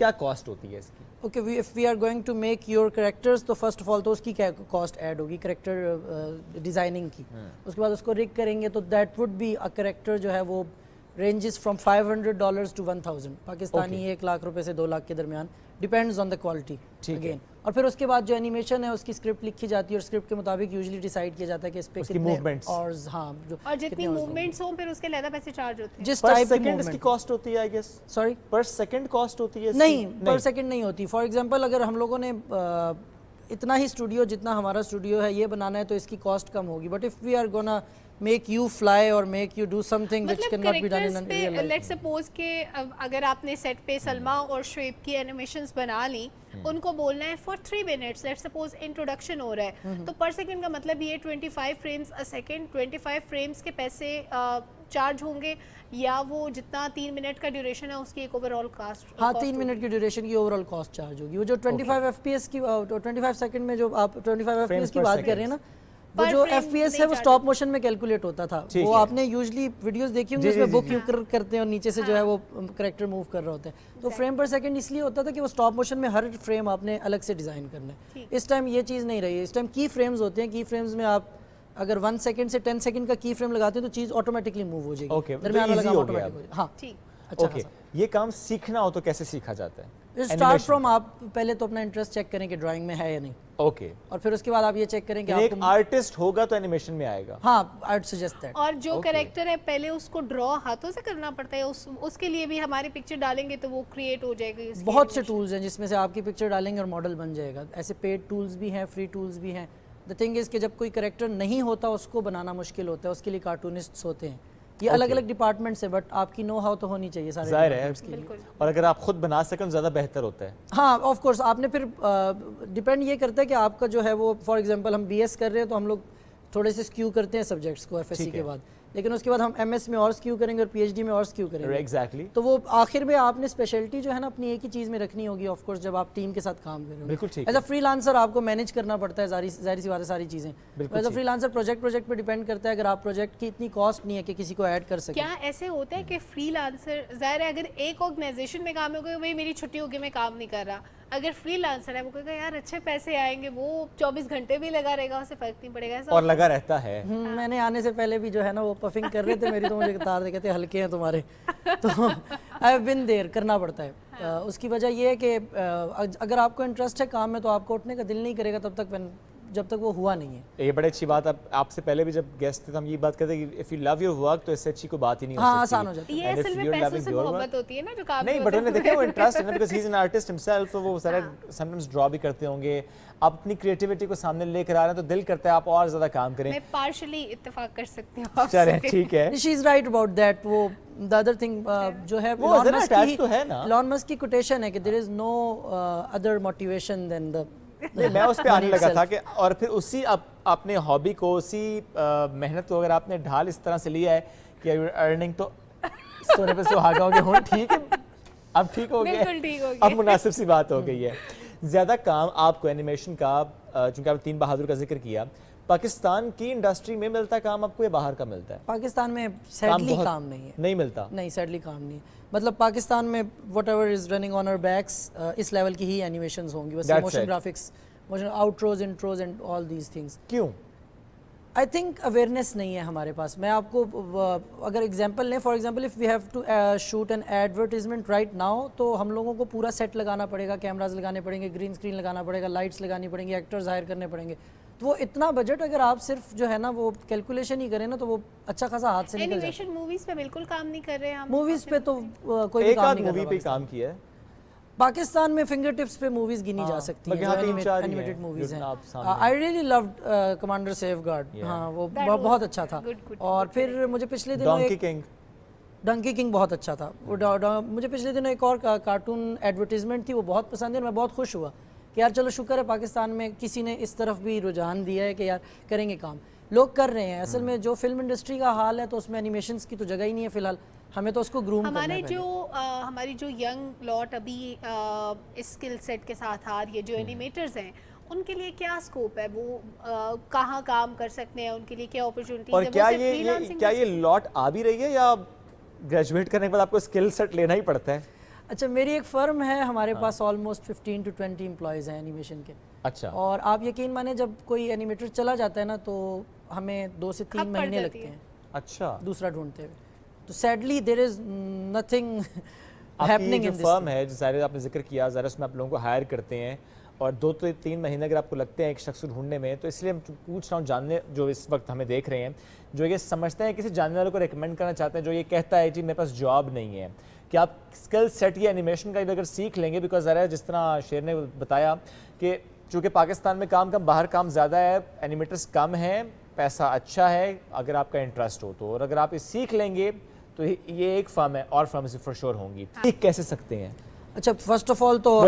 S2: کیا cost ہوتی ہے اس کی؟
S10: Okay if we are going to make your characters تو first of all تو اس کی کیا cost add ہوگی character designing کی. اس کے بعد اس کو رگ کریں گے تو that would be a character جو ہے وہ ranges from $500 to 1000 Pakistani 1 lakh روپے سے 2 لاکھ کے درمیان, depends on the quality again. اور پھر اس کے بعد جو اینیمیشن ہے اس کی اسکرپٹ لکھی جاتی ہے اور اسکرپٹ کے مطابق یوزلی ڈیسائیڈ کیا جاتا ہے کہ اس پہ کتنے اورز, ہاں جو
S1: اور جتنی موومنٹس ہوں پھر اس کے علیحدہ پیسے چارج ہوتے ہیں.
S10: جس ٹائپ کی
S2: سیکنڈ اس کی کاسٹ ہوتی ہے I guess.
S10: Sorry
S2: per second cost ہوتی ہے؟
S10: نہیں, پر سیکنڈ نہیں ہوتی. فار ایگزامپل اگر ہم لوگوں نے اتنا ہی اسٹوڈیو جتنا ہمارا اسٹوڈیو ہے یہ بنانا ہے تو اس کی کاسٹ کم ہوگی. But if we are gonna make you fly or make you do something which cannot be done in real life.
S1: Let's suppose کہ اگر آپ نے سیٹ پہ سلما اور شعیب کی اینیمیشنز بنا لی, ان کو بولنا ہے for 3 minutes, let's suppose introduction ہو رہا ہے, تو پر سیکنڈ کا مطلب یہ 25 frames a second, 25 frames کے پیسے چارج ہوں گے, یا وہ جتنا 3 منٹ کا ڈیوریشن ہے اس کی ایک اوور آل کاسٹ؟
S10: ہاں 3 منٹ کی ڈیوریشن کی اوور آل کاسٹ چارج ہوگی. وہ جو 25 FPS کی 25 سیکنڈ میں جو آپ 25 FPS کی بات کر رہے ہیں نا, وہ جو ایف پی ایس ہے وہ اسٹاپ موشن میں کیلکولیٹ ہوتا تھا. وہ آپ نے یوزلی ویڈیوز دیکھی ہوں گی, اس میں بک یوں کرتے ہیں اور نیچے سے جو ہے وہ کریکٹر موو کر رہا ہوتا ہے. تو فریم پر سیکنڈ اس لیے ہوتا تھا کہ وہ اسٹاپ موشن میں ہر فریم آپ نے الگ سے ڈیزائن کرنا ہے. اس ٹائم یہ چیز نہیں رہی ہے. اس ٹائم کی فریمز ہوتے ہیں, کی فریمز میں آپ اگر 1 سیکنڈ سے 10 سیکنڈ کا کی فریم لگاتے ہیں تو چیز آٹومیٹکلی موو ہو جائے گی, درمیان والا کام آٹومیٹک ہو جائے گا. ہاں
S2: اوکے. یہ کام سیکھنا ہو تو کیسے سیکھا جاتا ہے؟
S10: اسٹارٹ فرام آپ پہلے تو اپنا انٹرسٹ چیک کریں کہ ڈرائنگ میں ہے یا نہیں.
S2: اوکے.
S10: اور پھر اس کے بعد آپ یہ چیک کریں کہ
S2: ایک آرٹسٹ ہوگا تو اینیمیشن میں آئے گا.
S10: ہاں آئی وڈ سجیسٹ دیٹ.
S1: اور جو کریکٹر ہے پہلے اس کو ڈرا ہاتھوں سے کرنا پڑتا ہے, اس کے لیے بھی ہماری پکچر ڈالیں گے تو وہ کریٹ ہو جائے گی.
S10: بہت سے ٹولز ہیں جس میں سے آپ کی پکچر ڈالیں گے اور ماڈل بن جائے گا. ایسے پیڈ ٹولز بھی ہیں, فری ٹولز بھی ہیں. دا تھنگ از کہ جب کوئی کریکٹر نہیں ہوتا اس کو بنانا مشکل ہوتا ہے, اس کے لیے کارٹونسٹس ہوتے ہیں. یہ الگ الگ ڈپارٹمنٹس ہیں, بٹ آپ کی نو ہاؤ تو ہونی چاہیے سارے
S2: ظاہر ہے. اور اگر آپ خود بنا سکیں تو زیادہ بہتر ہوتا ہے.
S10: ہاں آف کورس. آپ نے پھر ڈپینڈ یہ کرتا ہے کہ آپ کا جو ہے وہ, فار ایگزامپل ہم بی ایس کر رہے ہیں تو ہم لوگ تھوڑے سے اسکیو کرتے ہیں سبجیکٹس کو ایف ایس سی کے بعد, لیکن اس کے بعد ہم ایم ایس میں اور اسکیو کریں گے اور پی ایچ ڈی میں اور اسکیو کریں گے.
S2: ایگزیکٹلی.
S10: تو وہ آخر میں آپ نے اسپیشلٹی جو ہے نا اپنی ایک ہی چیز میں رکھنی ہوگی آف کورس جب آپ ٹیم کے ساتھ کام کریں.
S2: بالکل ٹھیک.
S10: ایز اے فری لانسر آپ کو مینیج کرنا پڑتا ہے ظاہر سی بات ہے ساری چیزیں. As a free lancer project پہ ڈیپینڈ کرتا ہے. اگر آپ پروجیکٹ کی اتنی کاسٹ نہیں ہے کہ کسی کو ایڈ کر سکیں.
S1: کیا ایسے ہوتا ہے کہ فری لانسر, ظاہر ہے اگر ایک آرگنائزیشن میں کام ہوگا بھائی میری چھٹی ہوگی میں کام نہیں کر رہا, اگر فری لانسر ہے وہ کہے گا یار اچھے پیسے آئیں گے, وہ 24 گھنٹے بھی لگا رہے گا, اسے فرق نہیں پڑے گا,
S2: اور لگا رہتا ہے.
S10: میں نے آنے سے پہلے بھی جو ہے نا وہ پفنگ کر رہے تھے میری, تو مجھے تار دے کہتے ہلکے ہیں تمہارے, تو آئی ہیو بن دیر, کرنا پڑتا ہے. اس کی وجہ یہ ہے کہ اگر آپ کو انٹرسٹ ہے کام میں تو آپ کو اٹھنے کا دل نہیں کرے گا تب تک جب تک وہ ہوا نہیں ہے.
S2: یہ بڑی اچھی بات. آپ سے پہلے بھی جب گیسٹ تھے تو ہم یہ بات کرتے ہیں کہ if you love your work تو اس سے اچھی کوئی بات ہی نہیں ہو سکتی.
S10: ہاں آسان ہو جاتی ہے.
S1: یہ اصل میں پیسوں سے محبت ہوتی ہے نا جو کام
S2: نہیں, بٹ انہوں نے دیکھا وہ انٹرسٹ ہے نا, because he is an artist himself, وہ سارے سم ٹائمز ڈرا بھی کرتے ہوں گے. آپ اپنی کریٹیوٹی کو سامنے لے کر آ رہے ہیں تو دل کرتا ہے آپ اور زیادہ کام کریں.
S1: میں پارشلی اتفاق کر سکتی ہوں.
S2: چلیں ٹھیک ہے.
S10: شی از رائٹ اباؤٹ دیٹ. وہ the other thing جو ہے ایلون مسک کی کوٹیشن ہے کہ there is no other motivation than the.
S2: میں اس پہ آنے لگا تھا کہ, اور پھر اسی اپنے ہابی کو, اسی محنت کو اگر آپ نے ڈھال اس طرح سے لیا ہے کہ ارننگ تو سونے پہ سہاگا ہو گیا ہوں, ٹھیک ہے اب ٹھیک ہو گیا, اب مناسب سی بات ہو گئی ہے. زیادہ کام آپ کو اینیمیشن کا, چونکہ آپ 3 بہادر کا ذکر کیا, پاکستان کی انڈسٹری میں ملتا ہے کام آپ کو یا باہر کا ملتا ہے؟
S10: پاکستان میں سیڈلی کام نہیں ہے.
S2: نہیں ملتا.
S10: نہیں سیڈلی کام نہیں ہے. مطلب پاکستان میں whatever is running on our backs اس لیول کی ہی اینیمیشنز ہوں گی بس, motion graphics, motion outros, intros and all these things.
S2: کیوں؟
S10: آئی تھنک اویئرنیس نہیں ہے ہمارے پاس. میں آپ کو اگر ایگزامپل لیں, for example if we have to shoot an advertisement right now, تو ہم لوگوں کو پورا سیٹ لگانا پڑے گا, کیمراز لگانے پڑیں گے, گرین اسکرین لگانا پڑے گا, لائٹس لگانی پڑیں گی, ایکٹرز ہائر کرنے پڑیں گے. تو وہ اتنا بجٹ اگر آپ صرف جو ہے نا وہ کیلکولیشن ہی کریں نا تو وہ اچھا خاصا ہاتھ سے نکل جاتا ہے.
S1: اینیمیشن موویز پہ بالکل کام نہیں کر رہے ہم.
S10: موویز پہ تو کوئی بھی کام نہیں کر رہا.
S2: مووی پہ کام کیا ہے
S10: پاکستان میں, فنگر ٹپس پہ موویز گنی جا سکتی ہیں, اینیمیٹڈ موویز ہیں. آئی ریئلی لوڈ کمانڈر سیف گارڈ. ہاں وہ بہت اچھا تھا. اور پھر مجھے پچھلے دنوں ڈنکی کنگ بہت اچھا تھا. مجھے پچھلے دنوں ایک اور کارٹون ایڈورٹیزمنٹ تھی, وہ بہت پسند ہے, میں بہت خوش ہوا کہ یار چلو شکر ہے پاکستان میں کسی نے اس طرف بھی رجحان دیا ہے کہ یار کریں گے کام. لوگ کر رہے ہیں. اصل میں جو فلم انڈسٹری کا حال ہے تو اس میں اینیمیشنز کی تو جگہ ہی نہیں ہے فی الحال, ہمیں تو اس کو گروم کرنا ہے.
S1: ہماری جو ینگ لاٹ ابھی اسکل سیٹ کے ساتھ آ رہی ہے, جو اینیمیٹرز ہیں, ان کے لیے کیا اسکوپ ہے, وہ کہاں کام کر سکتے ہیں, ان کے لیے کیا اپرچونیٹیز ہیں,
S2: اور کیا یہ لاٹ آ بھی رہی ہے یا گریجویٹ کرنے کے بعد آپ کو اسکل سیٹ لینا ہی پڑتا ہے؟
S10: اچھا میری ایک فرم ہے, ہمارے پاس آلموسٹ 15 to 20 امپلائیز ہیں اینیمیشن کے.
S2: اچھا.
S10: اور آپ یقین مانیں جب کوئی اینیمیٹر چلا جاتا ہے نا تو ہمیں 2 سے 3 مہینے لگتے ہیں
S2: اچھا
S10: دوسرا ڈھونڈتے ہوئے. تو sadly there is nothing happening in this.
S2: Firm ہے ظاہر آپ نے ذکر کیا, ظاہر اس میں آپ لوگوں کو ہائر کرتے ہیں اور 2 سے 3 مہینے اگر آپ کو لگتے ہیں ایک شخص کو ڈھونڈنے میں, تو اس لیے پوچھ رہا ہوں جاننے جو اس وقت ہمیں دیکھ رہے ہیں جو یہ سمجھتے ہیں کسی جاننے والے کو ریکمینڈ کرنا چاہتے ہیں جو یہ کہتا ہے جی میرے پاس جاب نہیں ہے, کہ آپ اسکل سیٹ یا اینیمیشن کا بھی اگر سیکھ لیں گے, بیکاز ظاہر ہے جس طرح شیر نے بتایا کہ چونکہ پاکستان میں کام کم باہر کام زیادہ ہے, اینیمیٹرز کم ہیں, پیسہ اچھا ہے اگر آپ کا انٹرسٹ ہو تو, اور اگر آپ یہ سیکھ لیں گے تو یہ ایک فرم ہے اور فرمز فور شور ہوں گی. سیکھ کیسے سکتے ہیں؟
S10: اچھا فرسٹ آف آل تو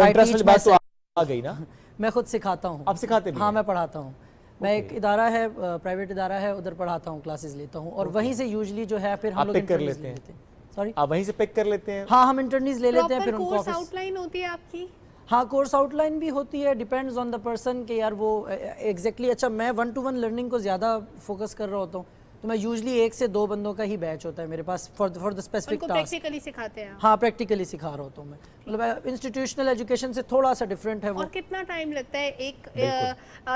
S2: آ گئی نا,
S10: میں خود سکھاتا ہوں.
S2: آپ سکھاتے بھی؟
S10: ہاں میں پڑھاتا ہوں. میں ایک ادارہ ہے, پرائیویٹ ادارہ ہے, ادھر پڑھاتا ہوں, کلاسز لیتا ہوں, اور وہیں سے یوزلی جو ہے پھر ہم لوگ
S2: کر لیتے ہیں. سوری آپ وہیں سے پک کر لیتے ہیں؟
S10: ہاں ہم انٹرنیز لے لیتے ہیں, پھر ان کو
S1: کورس آؤٹ لائن ہوتی ہے آپ کی؟
S10: ہاں کورس آؤٹ لائن بھی ہوتی ہے, ڈیپینڈز آن دا پرسن کہ یار وہ ایگزیکٹلی. اچھا میں 1-to-1 لرننگ کو زیادہ فوکس کر رہا ہوتا ہوں, تو میں یوزلی 1 سے 2 بندوں کا ہی بیچ ہوتا ہے میرے پاس for the specific task.
S1: Practically سکھاتے ہیں؟
S10: ہاں پریکٹیکلی سکھا رہا ہوتا ہوں میں, مطلب انسٹیٹیوشنل ایجوکیشن سے تھوڑا سا ڈفرینٹ ہے وہ.
S1: اور کتنا ٹائم لگتا ہے ایک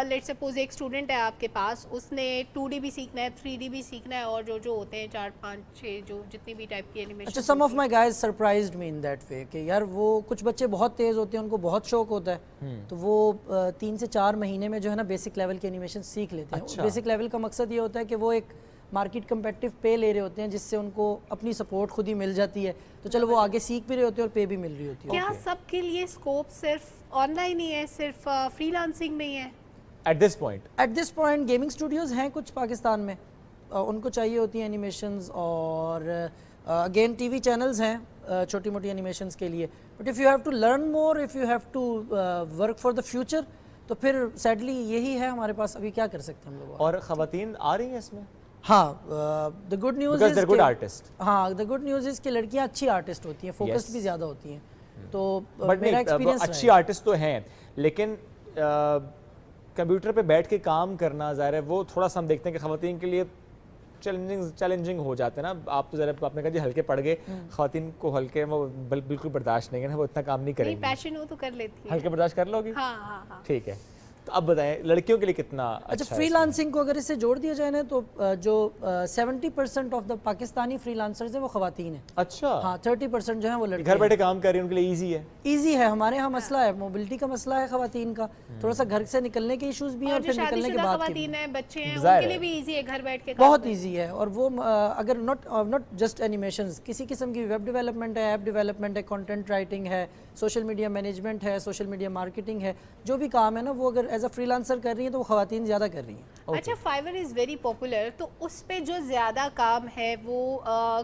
S1: لیٹ سپوز ایک اسٹوڈنٹ ہے آپ کے پاس, اس نے 2D بھی سیکھنا ہے, 3D بھی سیکھنا ہے, اور جو ہوتے ہیں 4, 5, 6 جو جتنی بھی ٹائپ کی اینیمیشن.
S10: اچھا some of my guys surprised me in that way کہ یار وہ کچھ بچے بہت تیز ہوتے ہیں, ان کو بہت شوق ہوتا ہے, تو وہ 3 سے 4 مہینے میں جو ہے نا بیسک لیول کی اینیمیشن سیکھ لیتے ہیں. بیسک لیول کا مقصد یہ ہوتا ہے کہ وہ ایک مارکیٹ کمپیٹیو پے لے رہے ہوتے ہیں, جس سے ان کو اپنی سپورٹ خود ہی مل جاتی ہے, تو چلو وہ آگے سیکھ بھی رہے ہوتے ہیں اور پے بھی مل رہی ہوتی ہے.
S1: کیا سب کے لیے اسکوپ صرف آن لائن ہی ہے, صرف فری لانسنگ نہیں ہے
S2: at this point?
S10: Gaming studios ہیں کچھ پاکستان میں, ان کو چاہیے ہوتی ہیں اینیمیشنز, اور اگین ٹی وی چینلز ہیں چھوٹی موٹی اینیمیشنز کے لیے. But if you have to learn more, if you have to work for the future, تو پھر سیڈلی یہی ہے ہمارے پاس. ابھی کیا کر سکتے ہیں ہم لوگ.
S2: اور خواتین آ رہی ہیں اس میں؟
S10: ہاں دا گڈ نیوز از ہاں دا گڈ نیوز از کہ لڑکیاں اچھی آرٹسٹ ہوتی ہیں, فوکسڈ بھی زیادہ ہوتی ہیں. تو میرا ایکسپیرینس
S2: اچھی آرٹسٹ تو ہیں, لیکن کمپیوٹر پہ بیٹھ کے کام کرنا ظاہر ہے وہ تھوڑا سا ہم دیکھتے ہیں کہ خواتین کے لیے چیلنجنگ ہو جاتے ہیں نا. آپ تو ذرا آپ نے کہا جی ہلکے پڑ گئے, خواتین کو ہلکے وہ بالکل برداشت نہیں ہے نا, وہ اتنا کام نہیں کریں گے.
S1: پیشن ہو تو کر لیتی ہے,
S2: ہلکے برداشت کر لو گی.
S1: ہاں
S2: ٹھیک ہے. تو اب بتائیں لڑکیوں کے لیے کتنا
S10: اچھا فری لانسنگ کو اگر اس سے جوڑ دیا جائے نا, تو جو 70% of the Pakistani free lancers ہیں وہ خواتین ہیں.
S2: اچھا
S10: ہاں 30% جو ہیں وہ لڑکے.
S2: گھر بیٹھے کام کر رہی ہیں, ان کے لیے ایزی ہے.
S10: ایزی ہے. ہمارے یہاں مسئلہ ہے, موبلٹی کا مسئلہ ہے خواتین کا, تھوڑا سا گھر سے نکلنے کے ایشوز بھی ہیں, اور پھر نکلنے کے بعد
S1: خواتین ہیں, بچے ہیں, ان کے لیے بھی ایزی ہے گھر بیٹھ کے,
S10: بہت ایزی ہے. اور وہ اگر ناٹ جسٹ اینیمیشنز, کسی قسم کی ویب ڈیولپمنٹ ہے, ایپ ڈیولپمنٹ ہے, کنٹینٹ رائٹنگ ہے, سوشل میڈیا مینجمنٹ ہے, سوشل میڈیا مارکیٹنگ ہے, جو بھی کام ہے نا وہ اگر ایز اے فری لانسر کر رہی ہیں تو وہ خواتین زیادہ کر رہی ہیں.
S1: اچھا فائور از ویری پاپولر, تو اس پہ جو زیادہ کام ہے وہ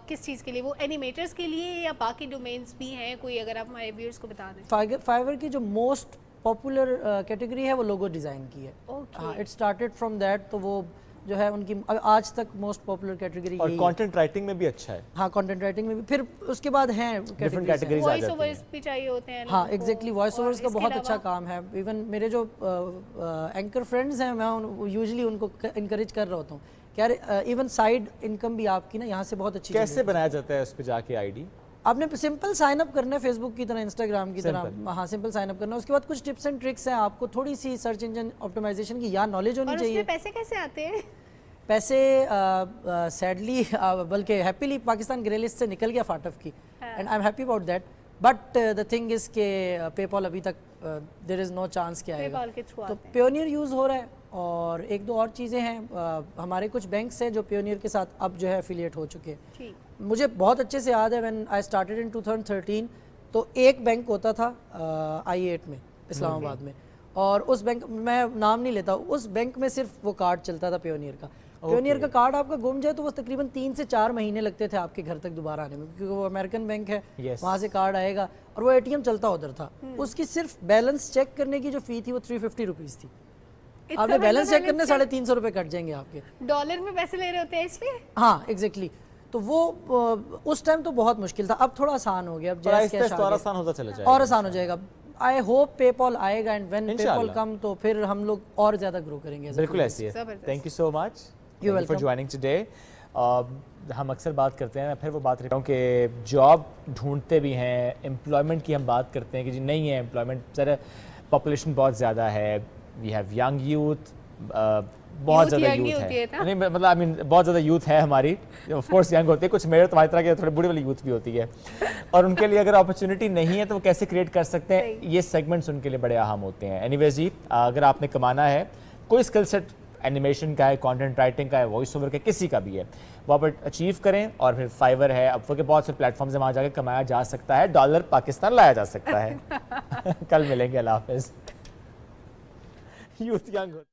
S1: کس چیز کے لیے, وہ اینیمیٹرز کے لیے یا باقی ڈومینز بھی ہیں کوئی, اگر آپ ہمارے ویورز کو بتا دیں.
S10: فائور کی جو موسٹ پاپولر کیٹیگری ہے وہ لوگو ڈیزائن کی ہے. ہاں اٹ اسٹارٹڈ فرام دیٹ, تو وہ جو ہے ان کی آج تک موسٹ پاپولر کیٹیگری.
S2: اور کانٹینٹ رائٹنگ میں بھی اچھا ہے.
S10: ہاں کانٹینٹ رائٹنگ میں بھی, پھر اس کے بعد ہیں
S2: کیٹیگریز,
S1: وائس اوورز بھی چاہیے ہوتے ہیں.
S10: ہاں ایگزیکٹلی, وائس اوورز کا بہت اچھا کام ہے. ایون میرے جو اینکر فرینڈز ہیں, میں یوزلی ان کو انکریج کر رہا ہوتا ہوں کہ یار ایون سائڈ انکم بھی آپ کی نا یہاں سے بہت اچھی.
S2: کیسے بنایا جاتا ہے اس پہ جا کے آئی ڈی؟
S10: آپ نے سمپل سائن اپ کرنا ہے, فیس بک کی طرح, انسٹاگرام کی طرح. ہاں سمپل سائن اپ کرنا ہے. اس کے بعد کچھ ٹپس اینڈ ٹرکس ہیں, آپ کو تھوڑی سی سرچ انجن آپٹیمائزیشن کی یا نالج ہونی چاہیے.
S1: اور اس میں پیسے کیسے آتے ہیں؟
S10: پیسے سیڈلی بلکہ ہیپیلی پاکستان گرے لسٹ سے نکل گیا فاٹف کی, and I am happy about that. But the thing is کہ پے پال ابھی تک دیر از نو چانس کہ آئے گا, تو پیونیئر یوز ہو رہا ہے. اور 1-2 اور چیزیں ہیں, ہمارے کچھ بینکس ہیں جو پیونیئر کے ساتھ اب جو ہے افیلیٹ ہو چکے ہیں. مجھے بہت اچھے سے یاد ہے وین آئی اسٹارٹیڈ ان 2013, تو ایک بینک ہوتا تھا I8 میں اسلام آباد میں, اور اس بینک میں نام نہیں لیتا, اس بینک میں صرف وہ کارڈ چلتا تھا پیونیئر کا. پیونیئر کا کارڈ آپ کا گم جائے تو وہ تقریباً 3 سے 4 مہینے لگتے تھے آپ کے گھر تک دوبارہ آنے میں, کیونکہ وہ امریکن بینک ہے, وہاں سے کارڈ آئے گا, اور وہ ATM چلتا ادھر تھا. اس کی صرف بیلنس چیک کرنے کی جو فی تھی وہ 350 روپیز تھی. آپ نے بیلنس چیک کرنے 350 روپے کٹ جائیں گے آپ کے.
S1: ڈالر میں پیسے لے رہے ہوتے ہیں اس لیے.
S10: ہاں ایگزیکٹلی, تو وہ اس ٹائم تو بہت مشکل تھا, اب تھوڑا آسان ہو گیا, اب جیسے
S2: اور آسان ہوتا چلا جائے گا,
S10: اور آسان ہو جائے گا. آئی ہوپ پے پال آئے گا, اینڈ وین پے پال کم تو پھر ہم لوگ اور زیادہ گرو کریں گے.
S2: بالکل ایسی ہے. Thank you so much for joining today. ہم اکثر بات کرتے ہیں, میں پھر وہ بات رہتا ہوں کہ جاب ڈھونڈتے بھی ہیں, امپلائمنٹ کی ہم بات کرتے ہیں کہ جی نہیں ہے امپلائمنٹ, ذرا پاپولیشن بہت زیادہ ہے, وی ہیو ینگ یوتھ, بہت زیادہ یوتھ ہے, نہیں مطلب آئی مین بہت زیادہ یوتھ ہے ہماری, آف کورس ینگ ہوتی ہے, کچھ میرے تمہاری طرح کے تھوڑے بوڑھی والی یوتھ بھی ہوتی ہے, اور ان کے لیے اگر اپرچونٹی نہیں ہے تو وہ کیسے کریٹ کر سکتے ہیں, یہ سیگمنٹس ان کے لیے بڑے اہم ہوتے ہیں. اینی ویز جی, اگر آپ نے کمانا ہے, کوئی اسکل سیٹ اینیمیشن کا ہے, کانٹینٹ رائٹنگ کا ہے, وائس اوور کا, کسی کا بھی ہے, وہ آپ اچیو کریں, اور پھر فائیور ہے, اب کے بہت سے پلیٹ فارمز ہیں, وہاں جا کے کمایا جا سکتا ہے, ڈالر پاکستان لایا جا سکتا ہے. کل ملیں گے, اللہ حافظ. یوتھ ینگ ہوتی